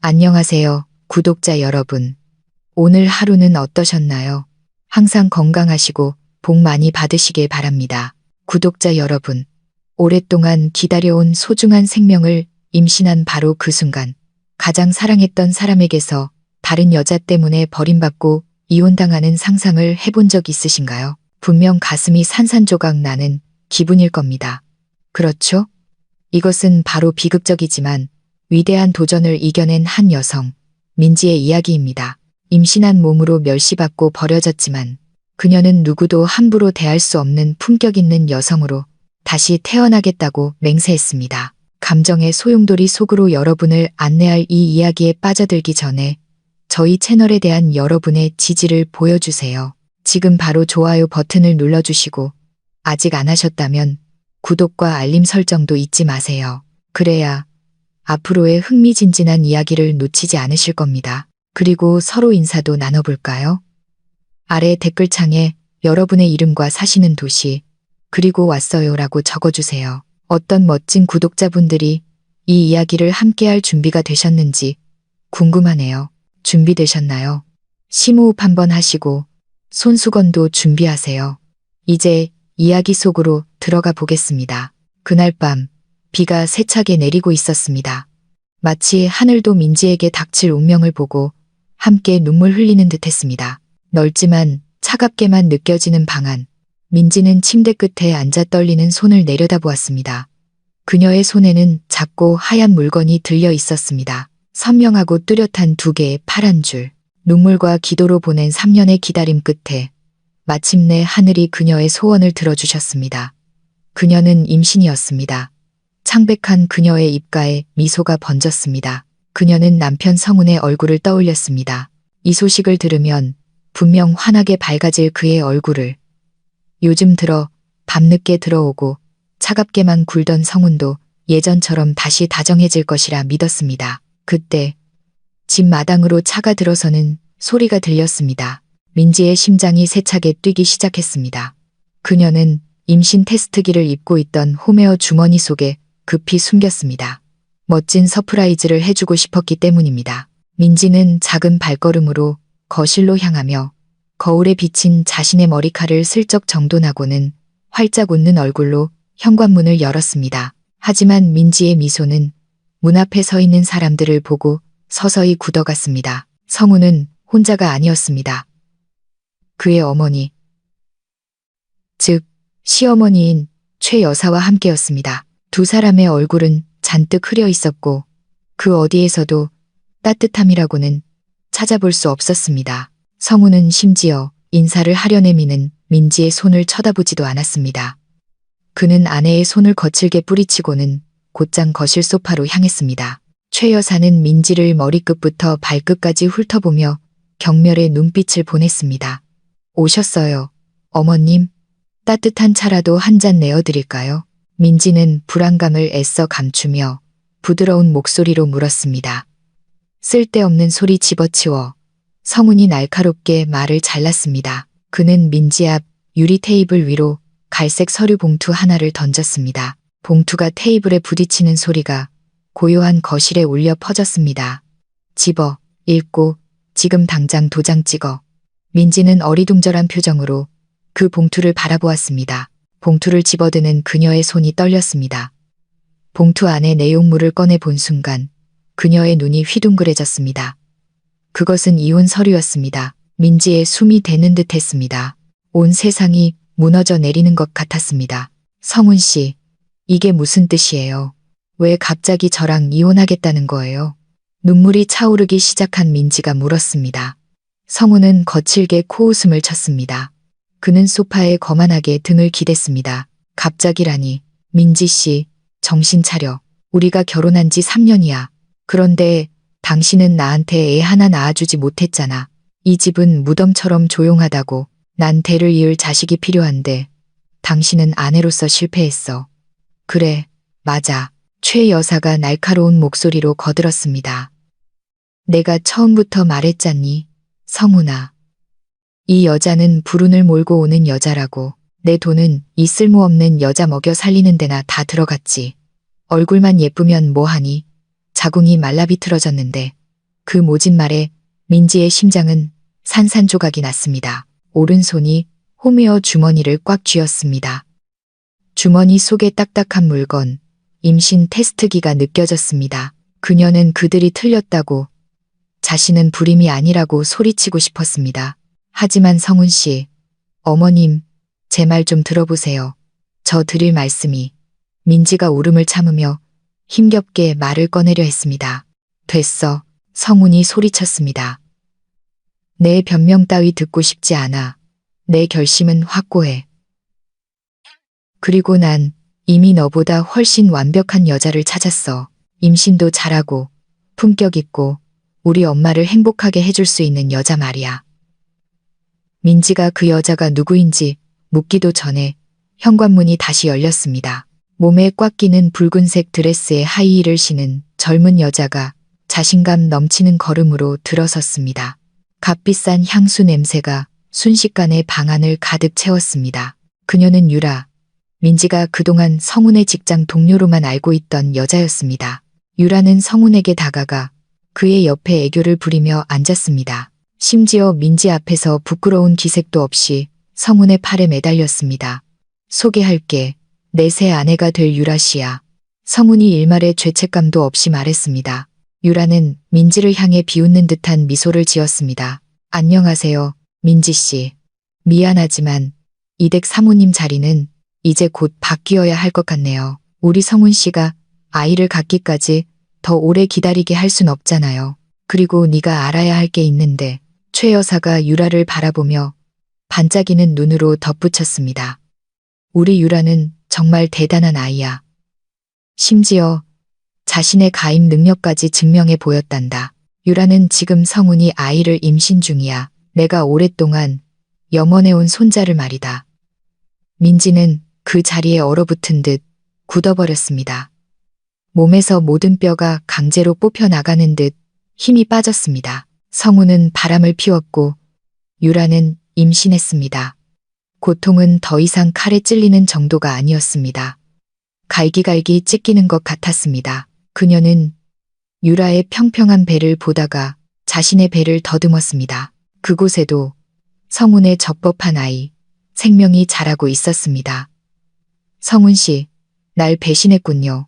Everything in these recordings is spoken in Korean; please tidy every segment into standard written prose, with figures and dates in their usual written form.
안녕하세요, 구독자 여러분. 오늘 하루는 어떠셨나요? 항상 건강하시고 복 많이 받으시길 바랍니다. 구독자 여러분, 오랫동안 기다려온 소중한 생명을 임신한 바로 그 순간, 가장 사랑했던 사람에게서 다른 여자 때문에 버림받고 이혼당하는 상상을 해본 적 있으신가요? 분명 가슴이 산산조각 나는 기분일 겁니다. 그렇죠? 이것은 바로 비극적이지만 위대한 도전을 이겨낸 한 여성, 민지의 이야기입니다. 임신한 몸으로 멸시받고 버려졌지만 그녀는 누구도 함부로 대할 수 없는 품격 있는 여성으로 다시 태어나겠다고 맹세했습니다. 감정의 소용돌이 속으로 여러분을 안내할 이 이야기에 빠져들기 전에 저희 채널에 대한 여러분의 지지를 보여주세요. 지금 바로 좋아요 버튼을 눌러주시고 아직 안 하셨다면 구독과 알림 설정도 잊지 마세요. 그래야 앞으로의 흥미진진한 이야기를 놓치지 않으실 겁니다. 그리고 서로 인사도 나눠볼까요? 아래 댓글창에 여러분의 이름과 사시는 도시, 그리고 왔어요라고 적어주세요. 어떤 멋진 구독자분들이 이 이야기를 함께할 준비가 되셨는지 궁금하네요. 준비되셨나요? 심호흡 한번 하시고 손수건도 준비하세요. 이제 이야기 속으로 들어가 보겠습니다. 그날 밤 비가 세차게 내리고 있었습니다. 마치 하늘도 민지에게 닥칠 운명을 보고 함께 눈물 흘리는 듯했습니다. 넓지만 차갑게만 느껴지는 방 안, 민지는 침대 끝에 앉아 떨리는 손을 내려다보았습니다. 그녀의 손에는 작고 하얀 물건이 들려 있었습니다. 선명하고 뚜렷한 두 개의 파란 줄. 눈물과 기도로 보낸 3년의 기다림 끝에 마침내 하늘이 그녀의 소원을 들어주셨습니다. 그녀는 임신이었습니다. 창백한 그녀의 입가에 미소가 번졌습니다. 그녀는 남편 성훈의 얼굴을 떠올렸습니다. 이 소식을 들으면 분명 환하게 밝아질 그의 얼굴을. 요즘 들어 밤늦게 들어오고 차갑게만 굴던 성훈도 예전처럼 다시 다정해질 것이라 믿었습니다. 그때 집 마당으로 차가 들어서는 소리가 들렸습니다. 민지의 심장이 세차게 뛰기 시작했습니다. 그녀는 임신 테스트기를 입고 있던 홈웨어 주머니 속에 급히 숨겼습니다. 멋진 서프라이즈를 해주고 싶었기 때문입니다. 민지는 작은 발걸음으로 거실로 향하며 거울에 비친 자신의 머리칼을 슬쩍 정돈하고는 활짝 웃는 얼굴로 현관문을 열었습니다. 하지만 민지의 미소는 문 앞에 서 있는 사람들을 보고 서서히 굳어갔습니다. 성우는 혼자가 아니었습니다. 그의 어머니, 즉 시어머니인 최 여사와 함께였습니다. 두 사람의 얼굴은 잔뜩 흐려 있었고 그 어디에서도 따뜻함이라고는 찾아볼 수 없었습니다. 성우는 심지어 인사를 하려내미는 민지의 손을 쳐다보지도 않았습니다. 그는 아내의 손을 거칠게 뿌리치고는 곧장 거실 소파로 향했습니다. 최 여사는 민지를 머리끝부터 발끝까지 훑어보며 경멸의 눈빛을 보냈습니다. 오셨어요, 어머님. 따뜻한 차라도 한 잔 내어드릴까요? 민지는 불안감을 애써 감추며 부드러운 목소리로 물었습니다. 쓸데없는 소리 집어치워 성훈이 날카롭게 말을 잘랐습니다. 그는 민지 앞 유리 테이블 위로 갈색 서류 봉투 하나를 던졌습니다. 봉투가 테이블에 부딪히는 소리가 고요한 거실에 울려 퍼졌습니다. 집어, 읽고 지금 당장 도장 찍어. 민지는 어리둥절한 표정으로 그 봉투를 바라보았습니다. 봉투를 집어드는 그녀의 손이 떨렸습니다. 봉투 안에 내용물을 꺼내 본 순간 그녀의 눈이 휘둥그레졌습니다. 그것은 이혼 서류였습니다. 민지의 숨이 되는 듯 했습니다. 온 세상이 무너져 내리는 것 같았습니다. 성훈 씨, 이게 무슨 뜻이에요? 왜 갑자기 저랑 이혼하겠다는 거예요? 눈물이 차오르기 시작한 민지가 물었습니다. 성훈은 거칠게 코웃음을 쳤습니다. 그는 소파에 거만하게 등을 기댔습니다. 갑자기라니, 민지 씨, 정신 차려. 우리가 결혼한 지 3년이야. 그런데 당신은 나한테 애 하나 낳아주지 못했잖아. 이 집은 무덤처럼 조용하다고. 난 대를 이을 자식이 필요한데 당신은 아내로서 실패했어. 그래, 맞아. 최 여사가 날카로운 목소리로 거들었습니다. 내가 처음부터 말했잖니, 성훈아. 이 여자는 불운을 몰고 오는 여자라고. 내 돈은 이 쓸모없는 여자 먹여 살리는 데나 다 들어갔지. 얼굴만 예쁘면 뭐하니? 자궁이 말라비틀어졌는데 그 모진 말에 민지의 심장은 산산조각이 났습니다. 오른손이 홈웨어 주머니를 꽉 쥐었습니다. 주머니 속에 딱딱한 물건, 임신 테스트기가 느껴졌습니다. 그녀는 그들이 틀렸다고, 자신은 불임이 아니라고 소리치고 싶었습니다. 하지만 성훈 씨, 어머님, 제 말 좀 들어보세요. 저 드릴 말씀이. 민지가 울음을 참으며 힘겹게 말을 꺼내려 했습니다. 됐어. 성훈이 소리쳤습니다. 내 변명 따위 듣고 싶지 않아. 내 결심은 확고해. 그리고 난 이미 너보다 훨씬 완벽한 여자를 찾았어. 임신도 잘하고 품격 있고 우리 엄마를 행복하게 해줄 수 있는 여자 말이야. 민지가 그 여자가 누구인지 묻기도 전에 현관문이 다시 열렸습니다. 몸에 꽉 끼는 붉은색 드레스에 하이힐을 신은 젊은 여자가 자신감 넘치는 걸음으로 들어섰습니다. 값비싼 향수 냄새가 순식간에 방 안을 가득 채웠습니다. 그녀는 유라, 민지가 그동안 성훈의 직장 동료로만 알고 있던 여자였습니다. 유라는 성훈에게 다가가 그의 옆에 애교를 부리며 앉았습니다. 심지어 민지 앞에서 부끄러운 기색도 없이 성훈의 팔에 매달렸습니다. 소개할게. 내 새 아내가 될 유라 씨야. 성훈이 일말의 죄책감도 없이 말했습니다. 유라는 민지를 향해 비웃는 듯한 미소를 지었습니다. 안녕하세요, 민지 씨. 미안하지만 이댁 사모님 자리는 이제 곧 바뀌어야 할 것 같네요. 우리 성훈 씨가 아이를 갖기까지 더 오래 기다리게 할 순 없잖아요. 그리고 네가 알아야 할 게 있는데. 최 여사가 유라를 바라보며 반짝이는 눈으로 덧붙였습니다. 우리 유라는 정말 대단한 아이야. 심지어 자신의 가임 능력까지 증명해 보였단다. 유라는 지금 성훈이 아이를 임신 중이야. 내가 오랫동안 염원해온 손자를 말이다. 민지는 그 자리에 얼어붙은 듯 굳어버렸습니다. 몸에서 모든 뼈가 강제로 뽑혀 나가는 듯 힘이 빠졌습니다. 성훈은 바람을 피웠고 유라는 임신했습니다. 고통은 더 이상 칼에 찔리는 정도가 아니었습니다. 갈기갈기 찢기는 것 같았습니다. 그녀는 유라의 평평한 배를 보다가 자신의 배를 더듬었습니다. 그곳에도 성훈의 적법한 아이, 생명이 자라고 있었습니다. 성훈 씨, 날 배신했군요.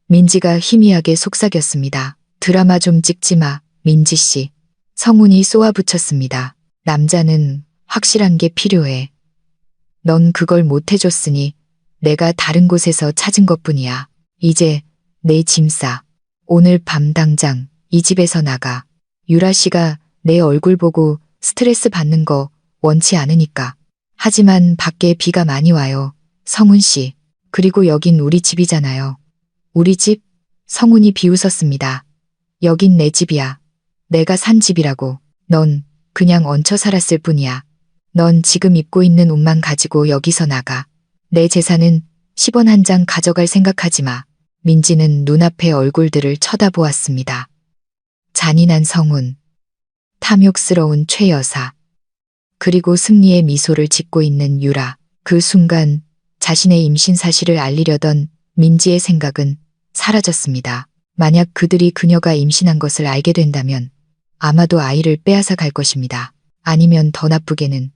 민지가 희미하게 속삭였습니다. 드라마 좀 찍지 마, 민지 씨. 성훈이 쏘아붙였습니다. 남자는 확실한 게 필요해. 넌 그걸 못 해줬으니 내가 다른 곳에서 찾은 것뿐이야. 이제 내 짐 싸. 오늘 밤 당장 이 집에서 나가. 유라 씨가 내 얼굴 보고 스트레스 받는 거 원치 않으니까. 하지만 밖에 비가 많이 와요. 성훈 씨. 그리고 여긴 우리 집이잖아요. 우리 집? 성훈이 비웃었습니다. 여긴 내 집이야. 내가 산 집이라고. 넌 그냥 얹혀 살았을 뿐이야. 넌 지금 입고 있는 옷만 가지고 여기서 나가. 내 재산은 10원 한 장 가져갈 생각하지 마. 민지는 눈앞의 얼굴들을 쳐다보았습니다. 잔인한 성훈, 탐욕스러운 최 여사, 그리고 승리의 미소를 짓고 있는 유라. 그 순간 자신의 임신 사실을 알리려던 민지의 생각은 사라졌습니다. 만약 그들이 그녀가 임신한 것을 알게 된다면 아마도 아이를 빼앗아 갈 것입니다. 아니면 더 나쁘게는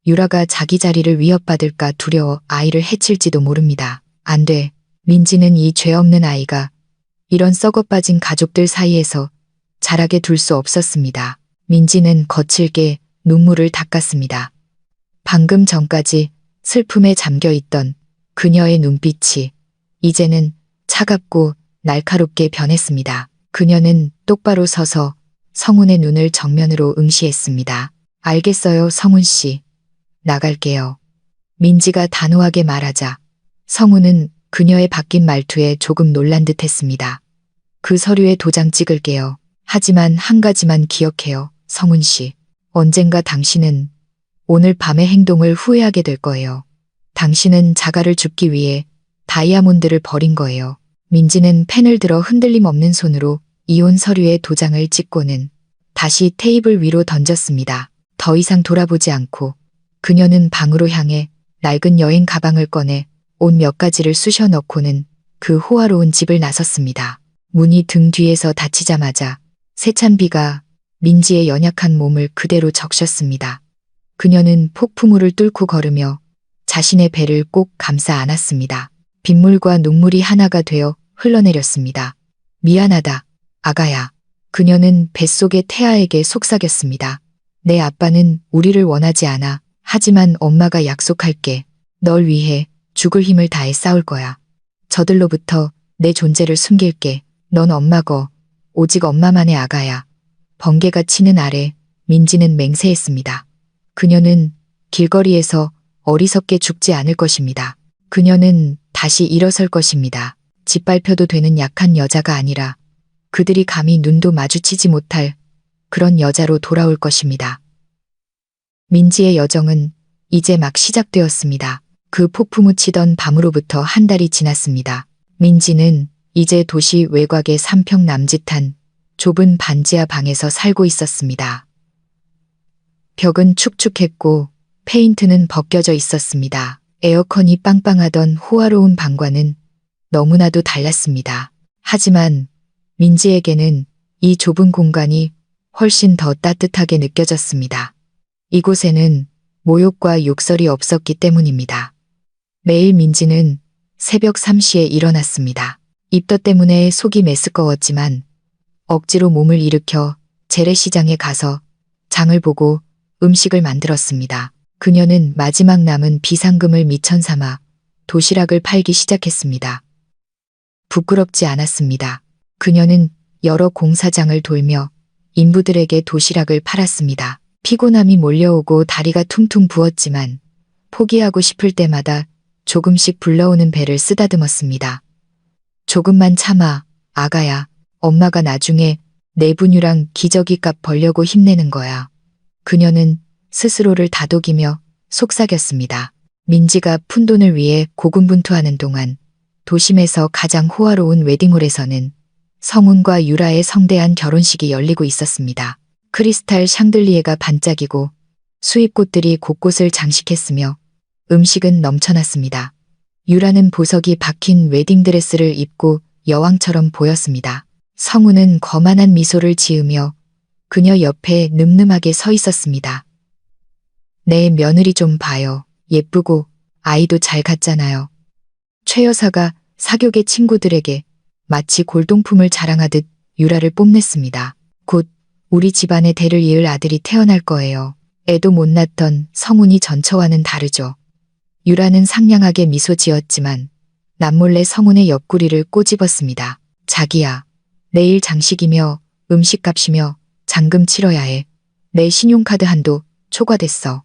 유라가 자기 자리를 위협받을까 두려워 아이를 해칠지도 모릅니다. 안 돼. 민지는 이 죄 없는 아이가 이런 썩어빠진 가족들 사이에서 자라게 둘 수 없었습니다. 민지는 거칠게 눈물을 닦았습니다. 방금 전까지 슬픔에 잠겨있던 그녀의 눈빛이 이제는 차갑고 날카롭게 변했습니다. 그녀는 똑바로 서서 성훈의 눈을 정면으로 응시했습니다. 알겠어요, 성훈 씨. 나갈게요. 민지가 단호하게 말하자 성훈은 그녀의 바뀐 말투에 조금 놀란 듯 했습니다. 그 서류에 도장 찍을게요. 하지만 한 가지만 기억해요, 성훈 씨. 언젠가 당신은 오늘 밤의 행동을 후회하게 될 거예요. 당신은 자가를 줍기 위해 다이아몬드를 버린 거예요. 민지는 펜을 들어 흔들림 없는 손으로 이혼 서류에 도장을 찍고는 다시 테이블 위로 던졌습니다. 더 이상 돌아보지 않고 그녀는 방으로 향해 낡은 여행 가방을 꺼내 옷 몇 가지를 쑤셔 넣고는 그 호화로운 집을 나섰습니다. 문이 등 뒤에서 닫히자마자 세찬 비가 민지의 연약한 몸을 그대로 적셨습니다. 그녀는 폭풍우를 뚫고 걸으며 자신의 배를 꼭 감싸 안았습니다. 빗물과 눈물이 하나가 되어 흘러내렸습니다. 미안하다, 아가야. 그녀는 뱃속의 태아에게 속삭였습니다. 내 아빠는 우리를 원하지 않아. 하지만 엄마가 약속할게. 널 위해 죽을 힘을 다해 싸울 거야. 저들로부터 내 존재를 숨길게. 넌 엄마고 오직 엄마만의 아가야. 번개가 치는 아래 민지는 맹세했습니다. 그녀는 길거리에서 어리석게 죽지 않을 것입니다. 그녀는 다시 일어설 것입니다. 짓밟혀도 되는 약한 여자가 아니라 그들이 감히 눈도 마주치지 못할 그런 여자로 돌아올 것입니다. 민지의 여정은 이제 막 시작되었습니다. 그 폭풍우 치던 밤으로부터 한 달이 지났습니다. 민지는 이제 도시 외곽의 3평 남짓한 좁은 반지하 방에서 살고 있었습니다. 벽은 축축했고 페인트는 벗겨져 있었습니다. 에어컨이 빵빵하던 호화로운 방과는 너무나도 달랐습니다. 하지만 민지에게는 이 좁은 공간이 훨씬 더 따뜻하게 느껴졌습니다. 이곳에는 모욕과 욕설이 없었기 때문입니다. 매일 민지는 새벽 3시에 일어났습니다. 입덧 때문에 속이 메스꺼웠지만 억지로 몸을 일으켜 재래시장에 가서 장을 보고 음식을 만들었습니다. 그녀는 마지막 남은 비상금을 미천 삼아 도시락을 팔기 시작했습니다. 부끄럽지 않았습니다. 그녀는 여러 공사장을 돌며 인부들에게 도시락을 팔았습니다. 피곤함이 몰려오고 다리가 퉁퉁 부었지만 포기하고 싶을 때마다 조금씩 불러오는 배를 쓰다듬었습니다. 조금만 참아, 아가야. 엄마가 나중에 내 분유랑 기저귀 값 벌려고 힘내는 거야. 그녀는 스스로를 다독이며 속삭였습니다. 민지가 푼돈을 위해 고군분투하는 동안 도심에서 가장 호화로운 웨딩홀에서는 성운과 유라의 성대한 결혼식이 열리고 있었습니다. 크리스탈 샹들리에가 반짝이고 수입꽃들이 곳곳을 장식했으며 음식은 넘쳐났습니다. 유라는 보석이 박힌 웨딩드레스를 입고 여왕처럼 보였습니다. 성운은 거만한 미소를 지으며 그녀 옆에 늠름하게 서 있었습니다. 내 며느리 좀 봐요. 예쁘고 아이도 잘 갖잖아요. 최 여사가 사교계 친구들에게 마치 골동품을 자랑하듯 유라를 뽐냈습니다. 곧 우리 집안의 대를 이을 아들이 태어날 거예요. 애도 못 낳던 성운이 전처와는 다르죠. 유라는 상냥하게 미소 지었지만 남몰래 성운의 옆구리를 꼬집었습니다. 자기야, 내일 장식이며 음식값이며 잔금 치러야 해. 내 신용카드 한도 초과됐어.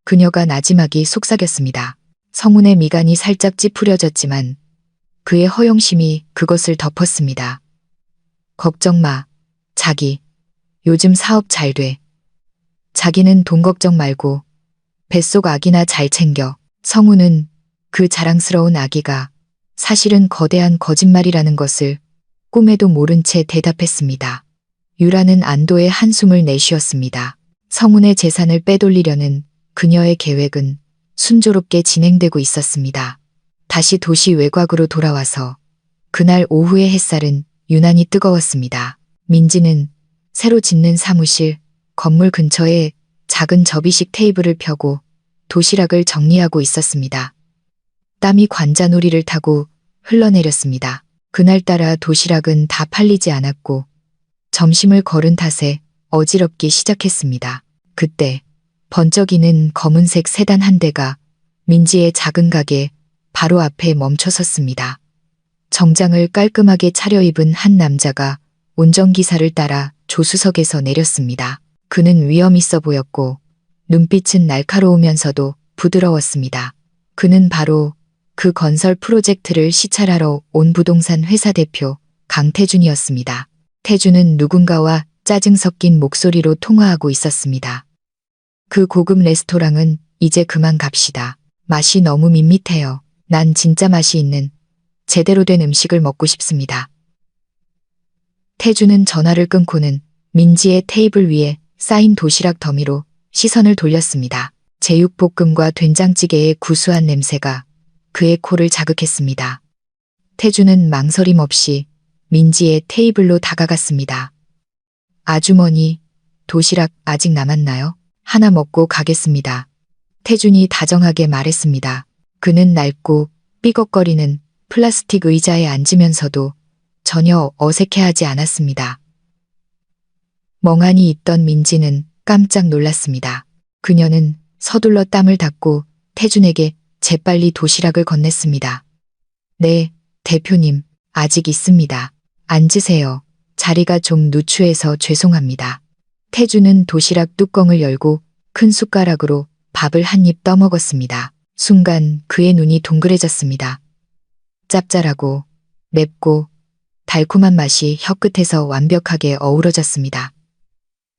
그녀가 나지막이 속삭였습니다. 성운의 미간이 살짝 찌푸려졌지만 그의 허영심이 그것을 덮었습니다. 걱정 마, 자기. 요즘 사업 잘 돼. 자기는 돈 걱정 말고 뱃속 아기나 잘 챙겨. 성운은 그 자랑스러운 아기가 사실은 거대한 거짓말이라는 것을 꿈에도 모른 채 대답했습니다. 유라는 안도의 한숨을 내쉬었습니다. 성운의 재산을 빼돌리려는 그녀의 계획은 순조롭게 진행되고 있었습니다. 다시 도시 외곽으로 돌아와서 그날 오후의 햇살은 유난히 뜨거웠습니다. 민지는 새로 짓는 사무실, 건물 근처에 작은 접이식 테이블을 펴고 도시락을 정리하고 있었습니다. 땀이 관자놀이를 타고 흘러내렸습니다. 그날따라 도시락은 다 팔리지 않았고 점심을 거른 탓에 어지럽기 시작했습니다. 그때 번쩍이는 검은색 세단 한 대가 민지의 작은 가게 바로 앞에 멈춰섰습니다. 정장을 깔끔하게 차려입은 한 남자가 운전기사를 따라 조수석에서 내렸습니다. 그는 위험 있어 보였고 눈빛은 날카로우면서도 부드러웠습니다. 그는 바로 그 건설 프로젝트를 시찰하러 온 부동산 회사 대표 강태준이었습니다. 태준은 누군가와 짜증 섞인 목소리로 통화하고 있었습니다. 그 고급 레스토랑은 이제 그만 갑시다. 맛이 너무 밋밋해요. 난 진짜 맛이 있는 제대로 된 음식을 먹고 싶습니다. 태준은 전화를 끊고는 민지의 테이블 위에 쌓인 도시락 더미로 시선을 돌렸습니다. 제육볶음과 된장찌개의 구수한 냄새가 그의 코를 자극했습니다. 태준은 망설임 없이 민지의 테이블로 다가갔습니다. 아주머니, 도시락 아직 남았나요? 하나 먹고 가겠습니다. 태준이 다정하게 말했습니다. 그는 낡고 삐걱거리는 플라스틱 의자에 앉으면서도 전혀 어색해하지 않았습니다. 멍하니 있던 민지는 깜짝 놀랐습니다. 그녀는 서둘러 땀을 닦고 태준에게 재빨리 도시락을 건넸습니다. 네, 대표님, 아직 있습니다. 앉으세요. 자리가 좀 누추해서 죄송합니다. 태준은 도시락 뚜껑을 열고 큰 숟가락으로 밥을 한 입 떠먹었습니다. 순간 그의 눈이 동그래졌습니다. 짭짤하고 맵고 달콤한 맛이 혀끝에서 완벽하게 어우러졌습니다.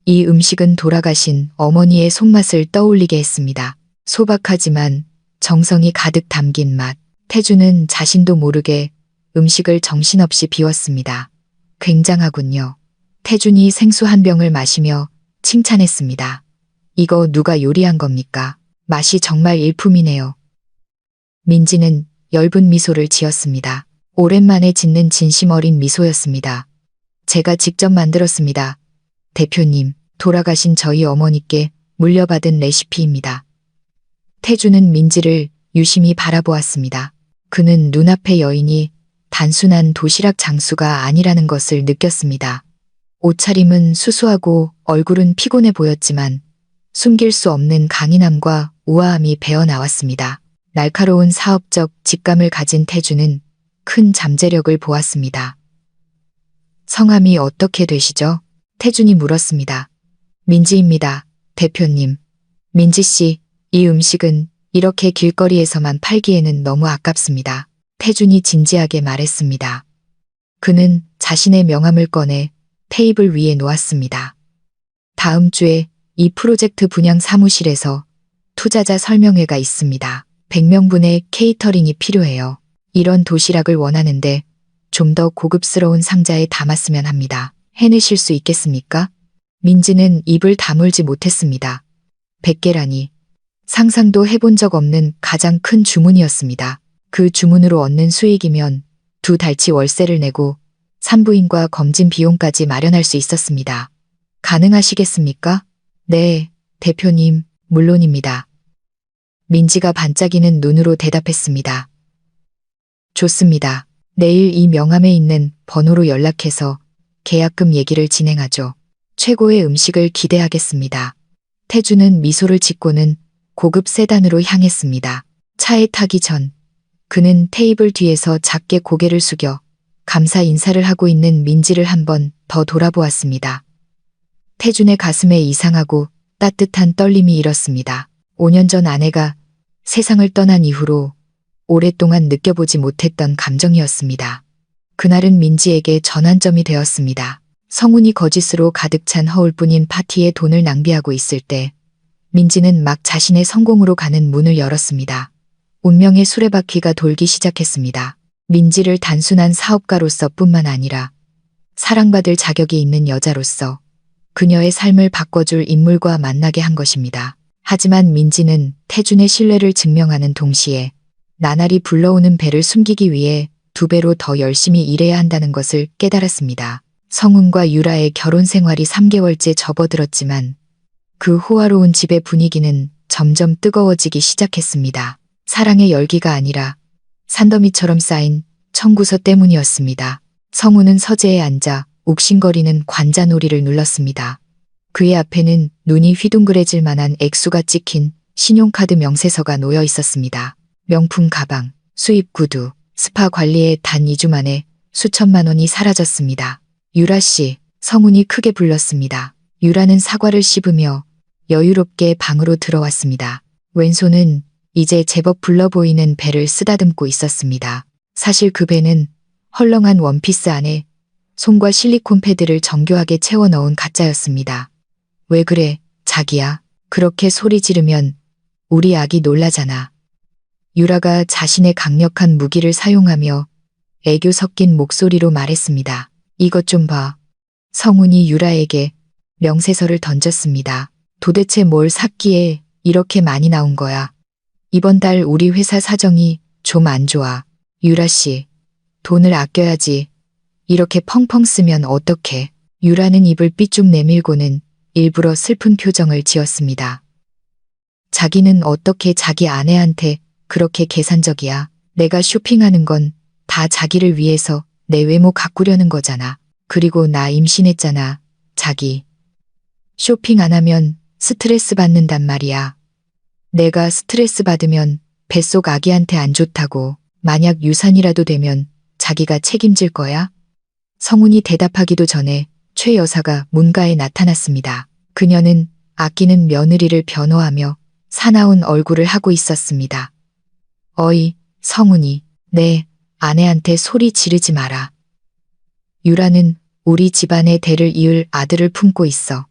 이 음식은 돌아가신 어머니의 손맛을 떠올리게 했습니다. 소박하지만 정성이 가득 담긴 맛. 태준은 자신도 모르게 음식을 정신없이 비웠습니다. 굉장하군요. 태준이 생수 한 병을 마시며 칭찬했습니다. 이거 누가 요리한 겁니까? 맛이 정말 일품이네요. 민지는 엷은 미소를 지었습니다. 오랜만에 짓는 진심 어린 미소였습니다. 제가 직접 만들었습니다. 대표님, 돌아가신 저희 어머니께 물려받은 레시피입니다. 태준은 민지를 유심히 바라보았습니다. 그는 눈앞의 여인이 단순한 도시락 장수가 아니라는 것을 느꼈습니다. 옷차림은 수수하고 얼굴은 피곤해 보였지만 숨길 수 없는 강인함과 우아함이 배어나왔습니다. 날카로운 사업적 직감을 가진 태준은 큰 잠재력을 보았습니다. 성함이 어떻게 되시죠? 태준이 물었습니다. 민지입니다, 대표님. 민지 씨, 이 음식은 이렇게 길거리에서만 팔기에는 너무 아깝습니다. 태준이 진지하게 말했습니다. 그는 자신의 명함을 꺼내 테이블 위에 놓았습니다. 다음 주에 이 프로젝트 분양 사무실에서 투자자 설명회가 있습니다. 100명분의 케이터링이 필요해요. 이런 도시락을 원하는데 좀 더 고급스러운 상자에 담았으면 합니다. 해내실 수 있겠습니까? 민지는 입을 다물지 못했습니다. 100개라니. 상상도 해본 적 없는 가장 큰 주문이었습니다. 그 주문으로 얻는 수익이면 2달치 월세를 내고 산부인과 검진 비용까지 마련할 수 있었습니다. 가능하시겠습니까? 네, 대표님, 물론입니다. 민지가 반짝이는 눈으로 대답했습니다. 좋습니다. 내일 이 명함에 있는 번호로 연락해서 계약금 얘기를 진행하죠. 최고의 음식을 기대하겠습니다. 태준은 미소를 짓고는 고급 세단으로 향했습니다. 차에 타기 전 그는 테이블 뒤에서 작게 고개를 숙여 감사 인사를 하고 있는 민지를 한 번 더 돌아보았습니다. 태준의 가슴에 이상하고 따뜻한 떨림이 일었습니다. 5년 전 아내가 세상을 떠난 이후로 오랫동안 느껴보지 못했던 감정이었습니다. 그날은 민지에게 전환점이 되었습니다. 성운이 거짓으로 가득 찬 허울뿐인 파티에 돈을 낭비하고 있을 때 민지는 막 자신의 성공으로 가는 문을 열었습니다. 운명의 수레바퀴가 돌기 시작했습니다. 민지를 단순한 사업가로서 뿐만 아니라 사랑받을 자격이 있는 여자로서 그녀의 삶을 바꿔줄 인물과 만나게 한 것입니다. 하지만 민지는 태준의 신뢰를 증명하는 동시에 나날이 불러오는 배를 숨기기 위해 2배로 더 열심히 일해야 한다는 것을 깨달았습니다. 성운과 유라의 결혼 생활이 3개월째 접어들었지만 그 호화로운 집의 분위기는 점점 뜨거워지기 시작했습니다. 사랑의 열기가 아니라 산더미처럼 쌓인 청구서 때문이었습니다. 성우는 서재에 앉아 욱신거리는 관자놀이를 눌렀습니다. 그의 앞에는 눈이 휘둥그레질 만한 액수가 찍힌 신용카드 명세서가 놓여 있었습니다. 명품 가방, 수입 구두, 스파 관리에 단 2주 만에 수천만 원이 사라졌습니다. 유라 씨, 성운이 크게 불렀습니다. 유라는 사과를 씹으며 여유롭게 방으로 들어왔습니다. 왼손은 이제 제법 불러 보이는 배를 쓰다듬고 있었습니다. 사실 그 배는 헐렁한 원피스 안에 솜과 실리콘 패드를 정교하게 채워 넣은 가짜였습니다. 왜 그래, 자기야. 그렇게 소리 지르면 우리 아기 놀라잖아. 유라가 자신의 강력한 무기를 사용하며 애교 섞인 목소리로 말했습니다. 이것 좀 봐. 성운이 유라에게 명세서를 던졌습니다. 도대체 뭘 샀기에 이렇게 많이 나온 거야. 이번 달 우리 회사 사정이 좀 안 좋아. 유라 씨, 돈을 아껴야지. 이렇게 펑펑 쓰면 어떡해. 유라는 입을 삐쭉 내밀고는 일부러 슬픈 표정을 지었습니다. 자기는 어떻게 자기 아내한테 그렇게 계산적이야. 내가 쇼핑하는 건 다 자기를 위해서 내 외모 가꾸려는 거잖아. 그리고 나 임신했잖아. 자기. 쇼핑 안 하면 스트레스 받는단 말이야. 내가 스트레스 받으면 뱃속 아기한테 안 좋다고. 만약 유산이라도 되면 자기가 책임질 거야? 성훈이 대답하기도 전에 최 여사가 문가에 나타났습니다. 그녀는 아끼는 며느리를 변호하며 사나운 얼굴을 하고 있었습니다. 어이, 성훈이, 내 아내한테 소리 지르지 마라. 유라는 우리 집안의 대를 이을 아들을 품고 있어.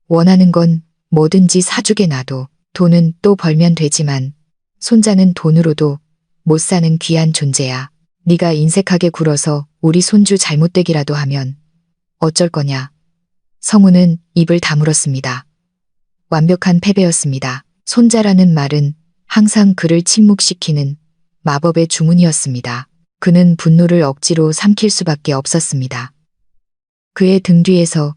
원하는 건 뭐든지 사주게 놔도 돈은 또 벌면 되지만 손자는 돈으로도 못 사는 귀한 존재야. 네가 인색하게 굴어서 우리 손주 잘못되기라도 하면 어쩔 거냐. 성우는 입을 다물었습니다. 완벽한 패배였습니다. 손자라는 말은 항상 그를 침묵시키는 마법의 주문이었습니다. 그는 분노를 억지로 삼킬 수밖에 없었습니다. 그의 등 뒤에서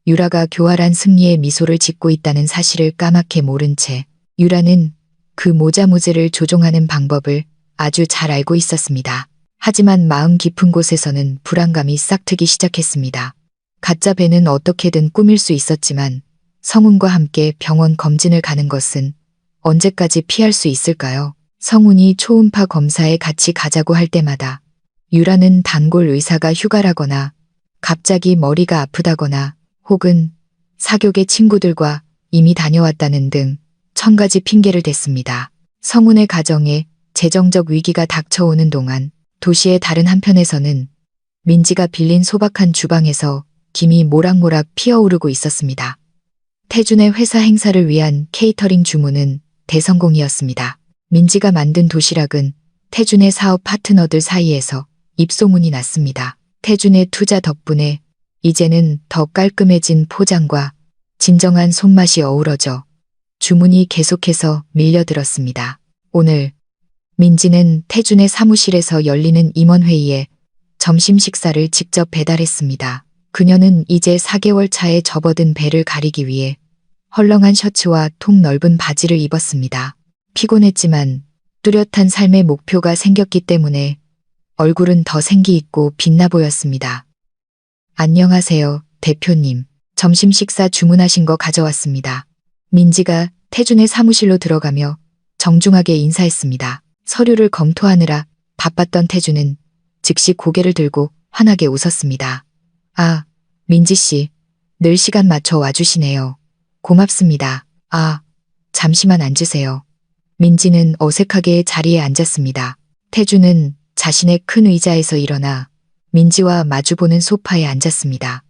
유라가 교활한 승리의 미소를 짓고 있다는 사실을 까맣게 모른 채 유라는 그 모자무제를 조종하는 방법을 아주 잘 알고 있었습니다. 하지만 마음 깊은 곳에서는 불안감이 싹트기 시작했습니다. 가짜 배는 어떻게든 꾸밀 수 있었지만 성훈과 함께 병원 검진을 가는 것은 언제까지 피할 수 있을까요? 성훈이 초음파 검사에 같이 가자고 할 때마다 유라는 단골 의사가 휴가라거나 갑자기 머리가 아프다거나 혹은 사교계 친구들과 이미 다녀왔다는 등 1000가지 핑계를 댔습니다. 성훈의 가정에 재정적 위기가 닥쳐오는 동안 도시의 다른 한편에서는 민지가 빌린 소박한 주방에서 김이 모락모락 피어오르고 있었습니다. 태준의 회사 행사를 위한 케이터링 주문은 대성공이었습니다. 민지가 만든 도시락은 태준의 사업 파트너들 사이에서 입소문이 났습니다. 태준의 투자 덕분에 이제는 더 깔끔해진 포장과 진정한 손맛이 어우러져 주문이 계속해서 밀려들었습니다. 오늘 민지는 태준의 사무실에서 열리는 임원회의에 점심 식사를 직접 배달했습니다. 그녀는 이제 4개월 차에 접어든 배를 가리기 위해 헐렁한 셔츠와 통 넓은 바지를 입었습니다. 피곤했지만 뚜렷한 삶의 목표가 생겼기 때문에 얼굴은 더 생기 있고 빛나 보였습니다. 안녕하세요, 대표님. 점심 식사 주문하신 거 가져왔습니다. 민지가 태준의 사무실로 들어가며 정중하게 인사했습니다. 서류를 검토하느라 바빴던 태준은 즉시 고개를 들고 환하게 웃었습니다. 아, 민지 씨, 늘 시간 맞춰 와주시네요. 고맙습니다. 아, 잠시만 앉으세요. 민지는 어색하게 자리에 앉았습니다. 태준은 자신의 큰 의자에서 일어나 민지와 마주보는 소파에 앉았습니다.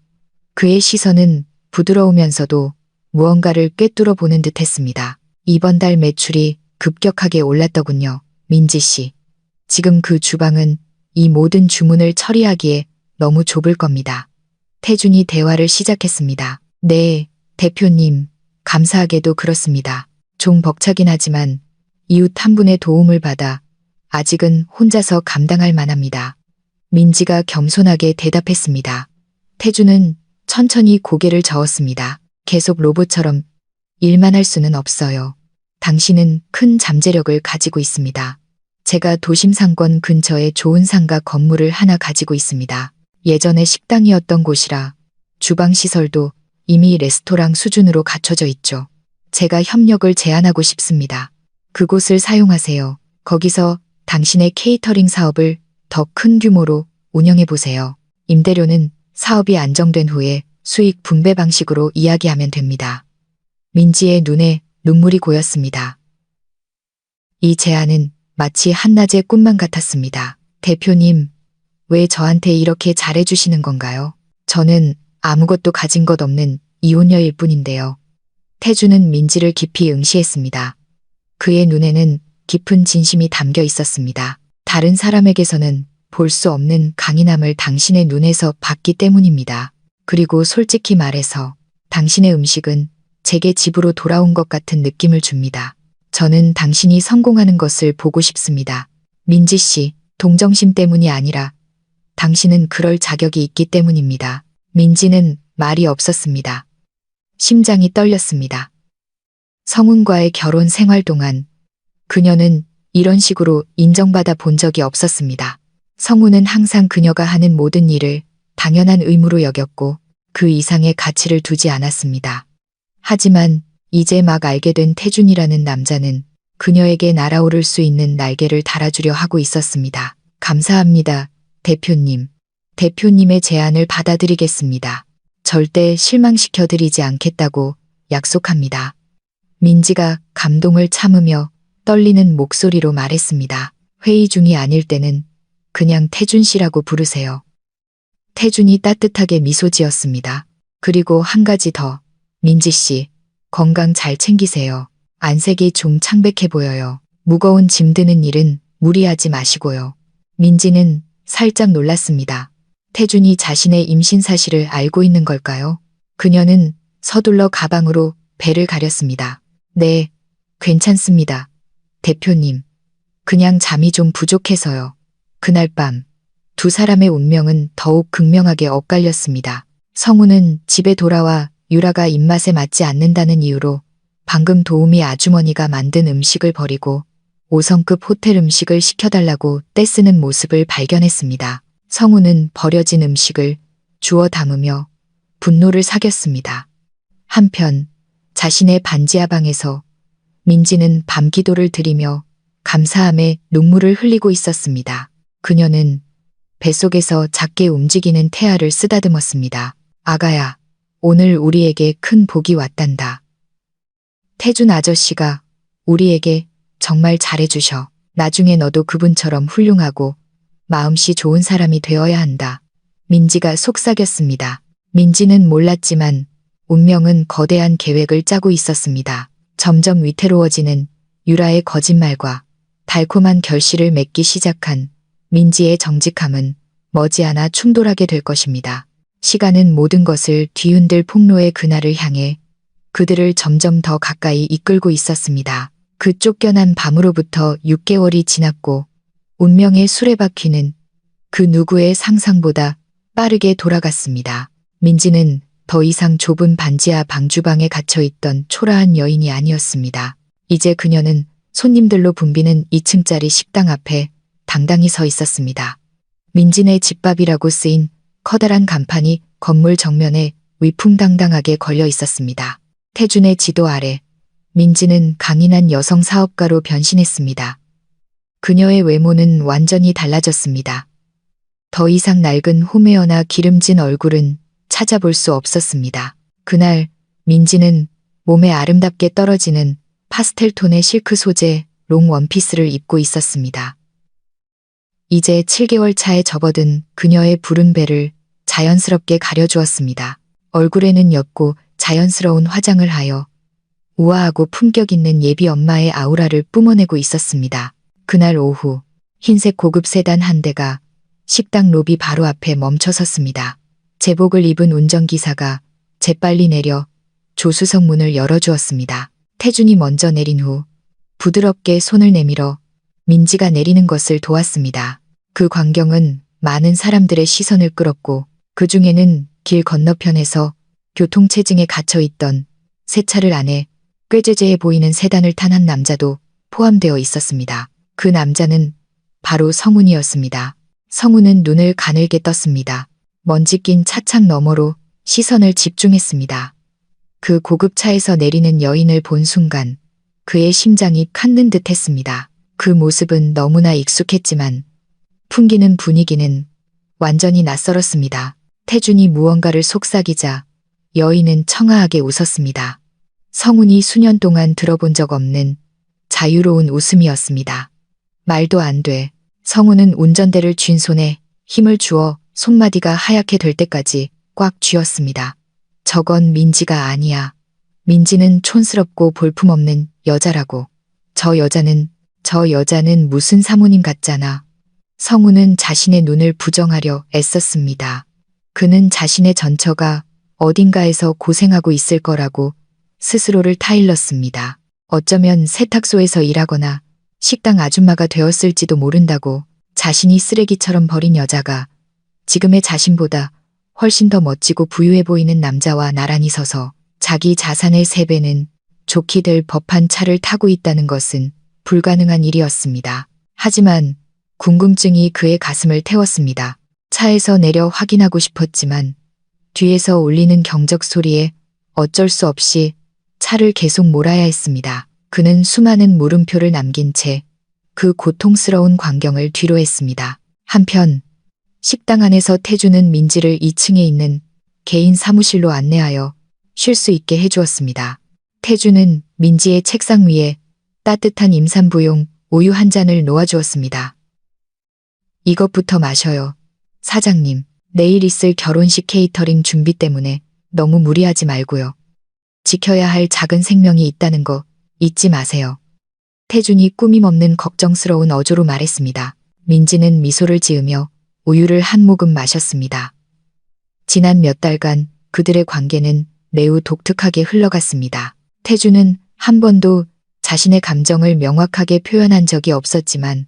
그의 시선은 부드러우면서도 무언가를 꿰뚫어 보는 듯 했습니다. 이번 달 매출이 급격하게 올랐더군요. 민지 씨. 지금 그 주방은 이 모든 주문을 처리하기에 너무 좁을 겁니다. 태준이 대화를 시작했습니다. 네, 대표님. 감사하게도 그렇습니다. 좀 벅차긴 하지만 이웃 한 분의 도움을 받아 아직은 혼자서 감당할 만합니다. 민지가 겸손하게 대답했습니다. 태준은 천천히 고개를 저었습니다. 계속 로봇처럼 일만 할 수는 없어요. 당신은 큰 잠재력을 가지고 있습니다. 제가 도심 상권 근처에 좋은 상가 건물을 하나 가지고 있습니다. 예전에 식당이었던 곳이라 주방 시설도 이미 레스토랑 수준으로 갖춰져 있죠. 제가 협력을 제안하고 싶습니다. 그곳을 사용하세요. 거기서 당신의 케이터링 사업을 더 큰 규모로 운영해 보세요. 임대료는 사업이 안정된 후에 수익 분배 방식으로 이야기하면 됩니다. 민지의 눈에 눈물이 고였습니다. 이 제안은 마치 한낮의 꿈만 같았습니다. 대표님, 왜 저한테 이렇게 잘해주시는 건가요? 저는 아무것도 가진 것 없는 이혼녀일 뿐인데요. 태준은 민지를 깊이 응시했습니다. 그의 눈에는 깊은 진심이 담겨 있었습니다. 다른 사람에게서는 볼 수 없는 강인함을 당신의 눈에서 봤기 때문입니다. 그리고 솔직히 말해서 당신의 음식은 제게 집으로 돌아온 것 같은 느낌을 줍니다. 저는 당신이 성공하는 것을 보고 싶습니다. 민지 씨, 동정심 때문이 아니라 당신은 그럴 자격이 있기 때문입니다. 민지는 말이 없었습니다. 심장이 떨렸습니다. 성훈과의 결혼 생활 동안 그녀는 이런 식으로 인정받아 본 적이 없었습니다. 성훈은 항상 그녀가 하는 모든 일을 당연한 의무로 여겼고 그 이상의 가치를 두지 않았습니다. 하지만 이제 막 알게 된 태준이라는 남자는 그녀에게 날아오를 수 있는 날개를 달아주려 하고 있었습니다. 감사합니다, 대표님. 대표님의 제안을 받아들이겠습니다. 절대 실망시켜드리지 않겠다고 약속합니다. 민지가 감동을 참으며 떨리는 목소리로 말했습니다. 회의 중이 아닐 때는 그냥 태준 씨라고 부르세요. 태준이 따뜻하게 미소 지었습니다. 그리고 한 가지 더. 민지 씨, 건강 잘 챙기세요. 안색이 좀 창백해 보여요. 무거운 짐 드는 일은 무리하지 마시고요. 민지는 살짝 놀랐습니다. 태준이 자신의 임신 사실을 알고 있는 걸까요? 그녀는 서둘러 가방으로 배를 가렸습니다. 네, 괜찮습니다. 대표님, 그냥 잠이 좀 부족해서요. 그날 밤, 두 사람의 운명은 더욱 극명하게 엇갈렸습니다. 성우는 집에 돌아와 유라가 입맛에 맞지 않는다는 이유로 방금 도우미 아주머니가 만든 음식을 버리고 5성급 호텔 음식을 시켜달라고 떼쓰는 모습을 발견했습니다. 성우는 버려진 음식을 주워 담으며 분노를 사겼습니다. 한편 자신의 반지하 방에서 민지는 밤기도를 드리며 감사함에 눈물을 흘리고 있었습니다. 그녀는 뱃속에서 작게 움직이는 태아를 쓰다듬었습니다. 아가야, 오늘 우리에게 큰 복이 왔단다. 태준 아저씨가 우리에게 정말 잘해주셔. 나중에 너도 그분처럼 훌륭하고 마음씨 좋은 사람이 되어야 한다. 민지가 속삭였습니다. 민지는 몰랐지만 운명은 거대한 계획을 짜고 있었습니다. 점점 위태로워지는 유라의 거짓말과 달콤한 결실을 맺기 시작한 민지의 정직함은 머지않아 충돌하게 될 것입니다. 시간은 모든 것을 뒤흔들 폭로의 그날을 향해 그들을 점점 더 가까이 이끌고 있었습니다. 그 쫓겨난 밤으로부터 6개월이 지났고 운명의 수레바퀴는 그 누구의 상상보다 빠르게 돌아갔습니다. 민지는 더 이상 좁은 반지하 방주방에 갇혀있던 초라한 여인이 아니었습니다. 이제 그녀는 손님들로 붐비는 2층짜리 식당 앞에 당당히 서 있었습니다. 민지네 집밥이라고 쓰인 커다란 간판이 건물 정면에 위풍당당하게 걸려 있었습니다. 태준의 지도 아래 민지는 강인한 여성 사업가로 변신했습니다. 그녀의 외모는 완전히 달라졌습니다. 더 이상 낡은 홈웨어나 기름진 얼굴은 찾아볼 수 없었습니다. 그날 민지는 몸에 아름답게 떨어지는 파스텔 톤의 실크 소재 롱 원피스를 입고 있었습니다. 이제 7개월 차에 접어든 그녀의 푸른 배를 자연스럽게 가려주었습니다. 얼굴에는 옅고 자연스러운 화장을 하여 우아하고 품격 있는 예비 엄마의 아우라를 뿜어내고 있었습니다. 그날 오후 흰색 고급 세단 한 대가 식당 로비 바로 앞에 멈춰섰습니다. 제복을 입은 운전기사가 재빨리 내려 조수석 문을 열어주었습니다. 태준이 먼저 내린 후 부드럽게 손을 내밀어 민지가 내리는 것을 도왔습니다. 그 광경은 많은 사람들의 시선을 끌었고 그 중에는 길 건너편에서 교통체증에 갇혀있던 새 차를 안에 꾀죄죄해 보이는 세단을 탄 한 남자도 포함되어 있었습니다. 그 남자는 바로 성훈이었습니다. 성훈은 눈을 가늘게 떴습니다. 먼지 낀 차창 너머로 시선을 집중했습니다. 그 고급차에서 내리는 여인을 본 순간 그의 심장이 칸는 듯 했습니다. 그 모습은 너무나 익숙했지만 풍기는 분위기는 완전히 낯설었습니다. 태준이 무언가를 속삭이자 여인은 청아하게 웃었습니다. 성훈이 수년 동안 들어본 적 없는 자유로운 웃음이었습니다. 말도 안 돼. 성훈은 운전대를 쥔 손에 힘을 주어 손마디가 하얗게 될 때까지 꽉 쥐었습니다. 저건 민지가 아니야. 민지는 촌스럽고 볼품없는 여자라고. 저 여자는 무슨 사모님 같잖아. 성훈은 자신의 눈을 부정하려 애썼습니다. 그는 자신의 전처가 어딘가에서 고생하고 있을 거라고 스스로를 타일렀습니다. 어쩌면 세탁소에서 일하거나 식당 아줌마가 되었을지도 모른다고 자신이 쓰레기처럼 버린 여자가 지금의 자신보다 훨씬 더 멋지고 부유해 보이는 남자와 나란히 서서 자기 자산의 3배는 좋게 될 법한 차를 타고 있다는 것은 불가능한 일이었습니다. 하지만 궁금증이 그의 가슴을 태웠습니다. 차에서 내려 확인하고 싶었지만 뒤에서 울리는 경적 소리에 어쩔 수 없이 차를 계속 몰아야 했습니다. 그는 수많은 물음표를 남긴 채 그 고통스러운 광경을 뒤로했습니다. 한편 식당 안에서 태주는 민지를 2층에 있는 개인 사무실로 안내하여 쉴 수 있게 해주었습니다. 태주는 민지의 책상 위에 따뜻한 임산부용 우유 한 잔을 놓아주었습니다. 이것부터 마셔요. 사장님, 내일 있을 결혼식 케이터링 준비 때문에 너무 무리하지 말고요. 지켜야 할 작은 생명이 있다는 거 잊지 마세요. 태준이 꾸밈없는 걱정스러운 어조로 말했습니다. 민지는 미소를 지으며 우유를 한 모금 마셨습니다. 지난 몇 달간 그들의 관계는 매우 독특하게 흘러갔습니다. 태준은 한 번도 자신의 감정을 명확하게 표현한 적이 없었지만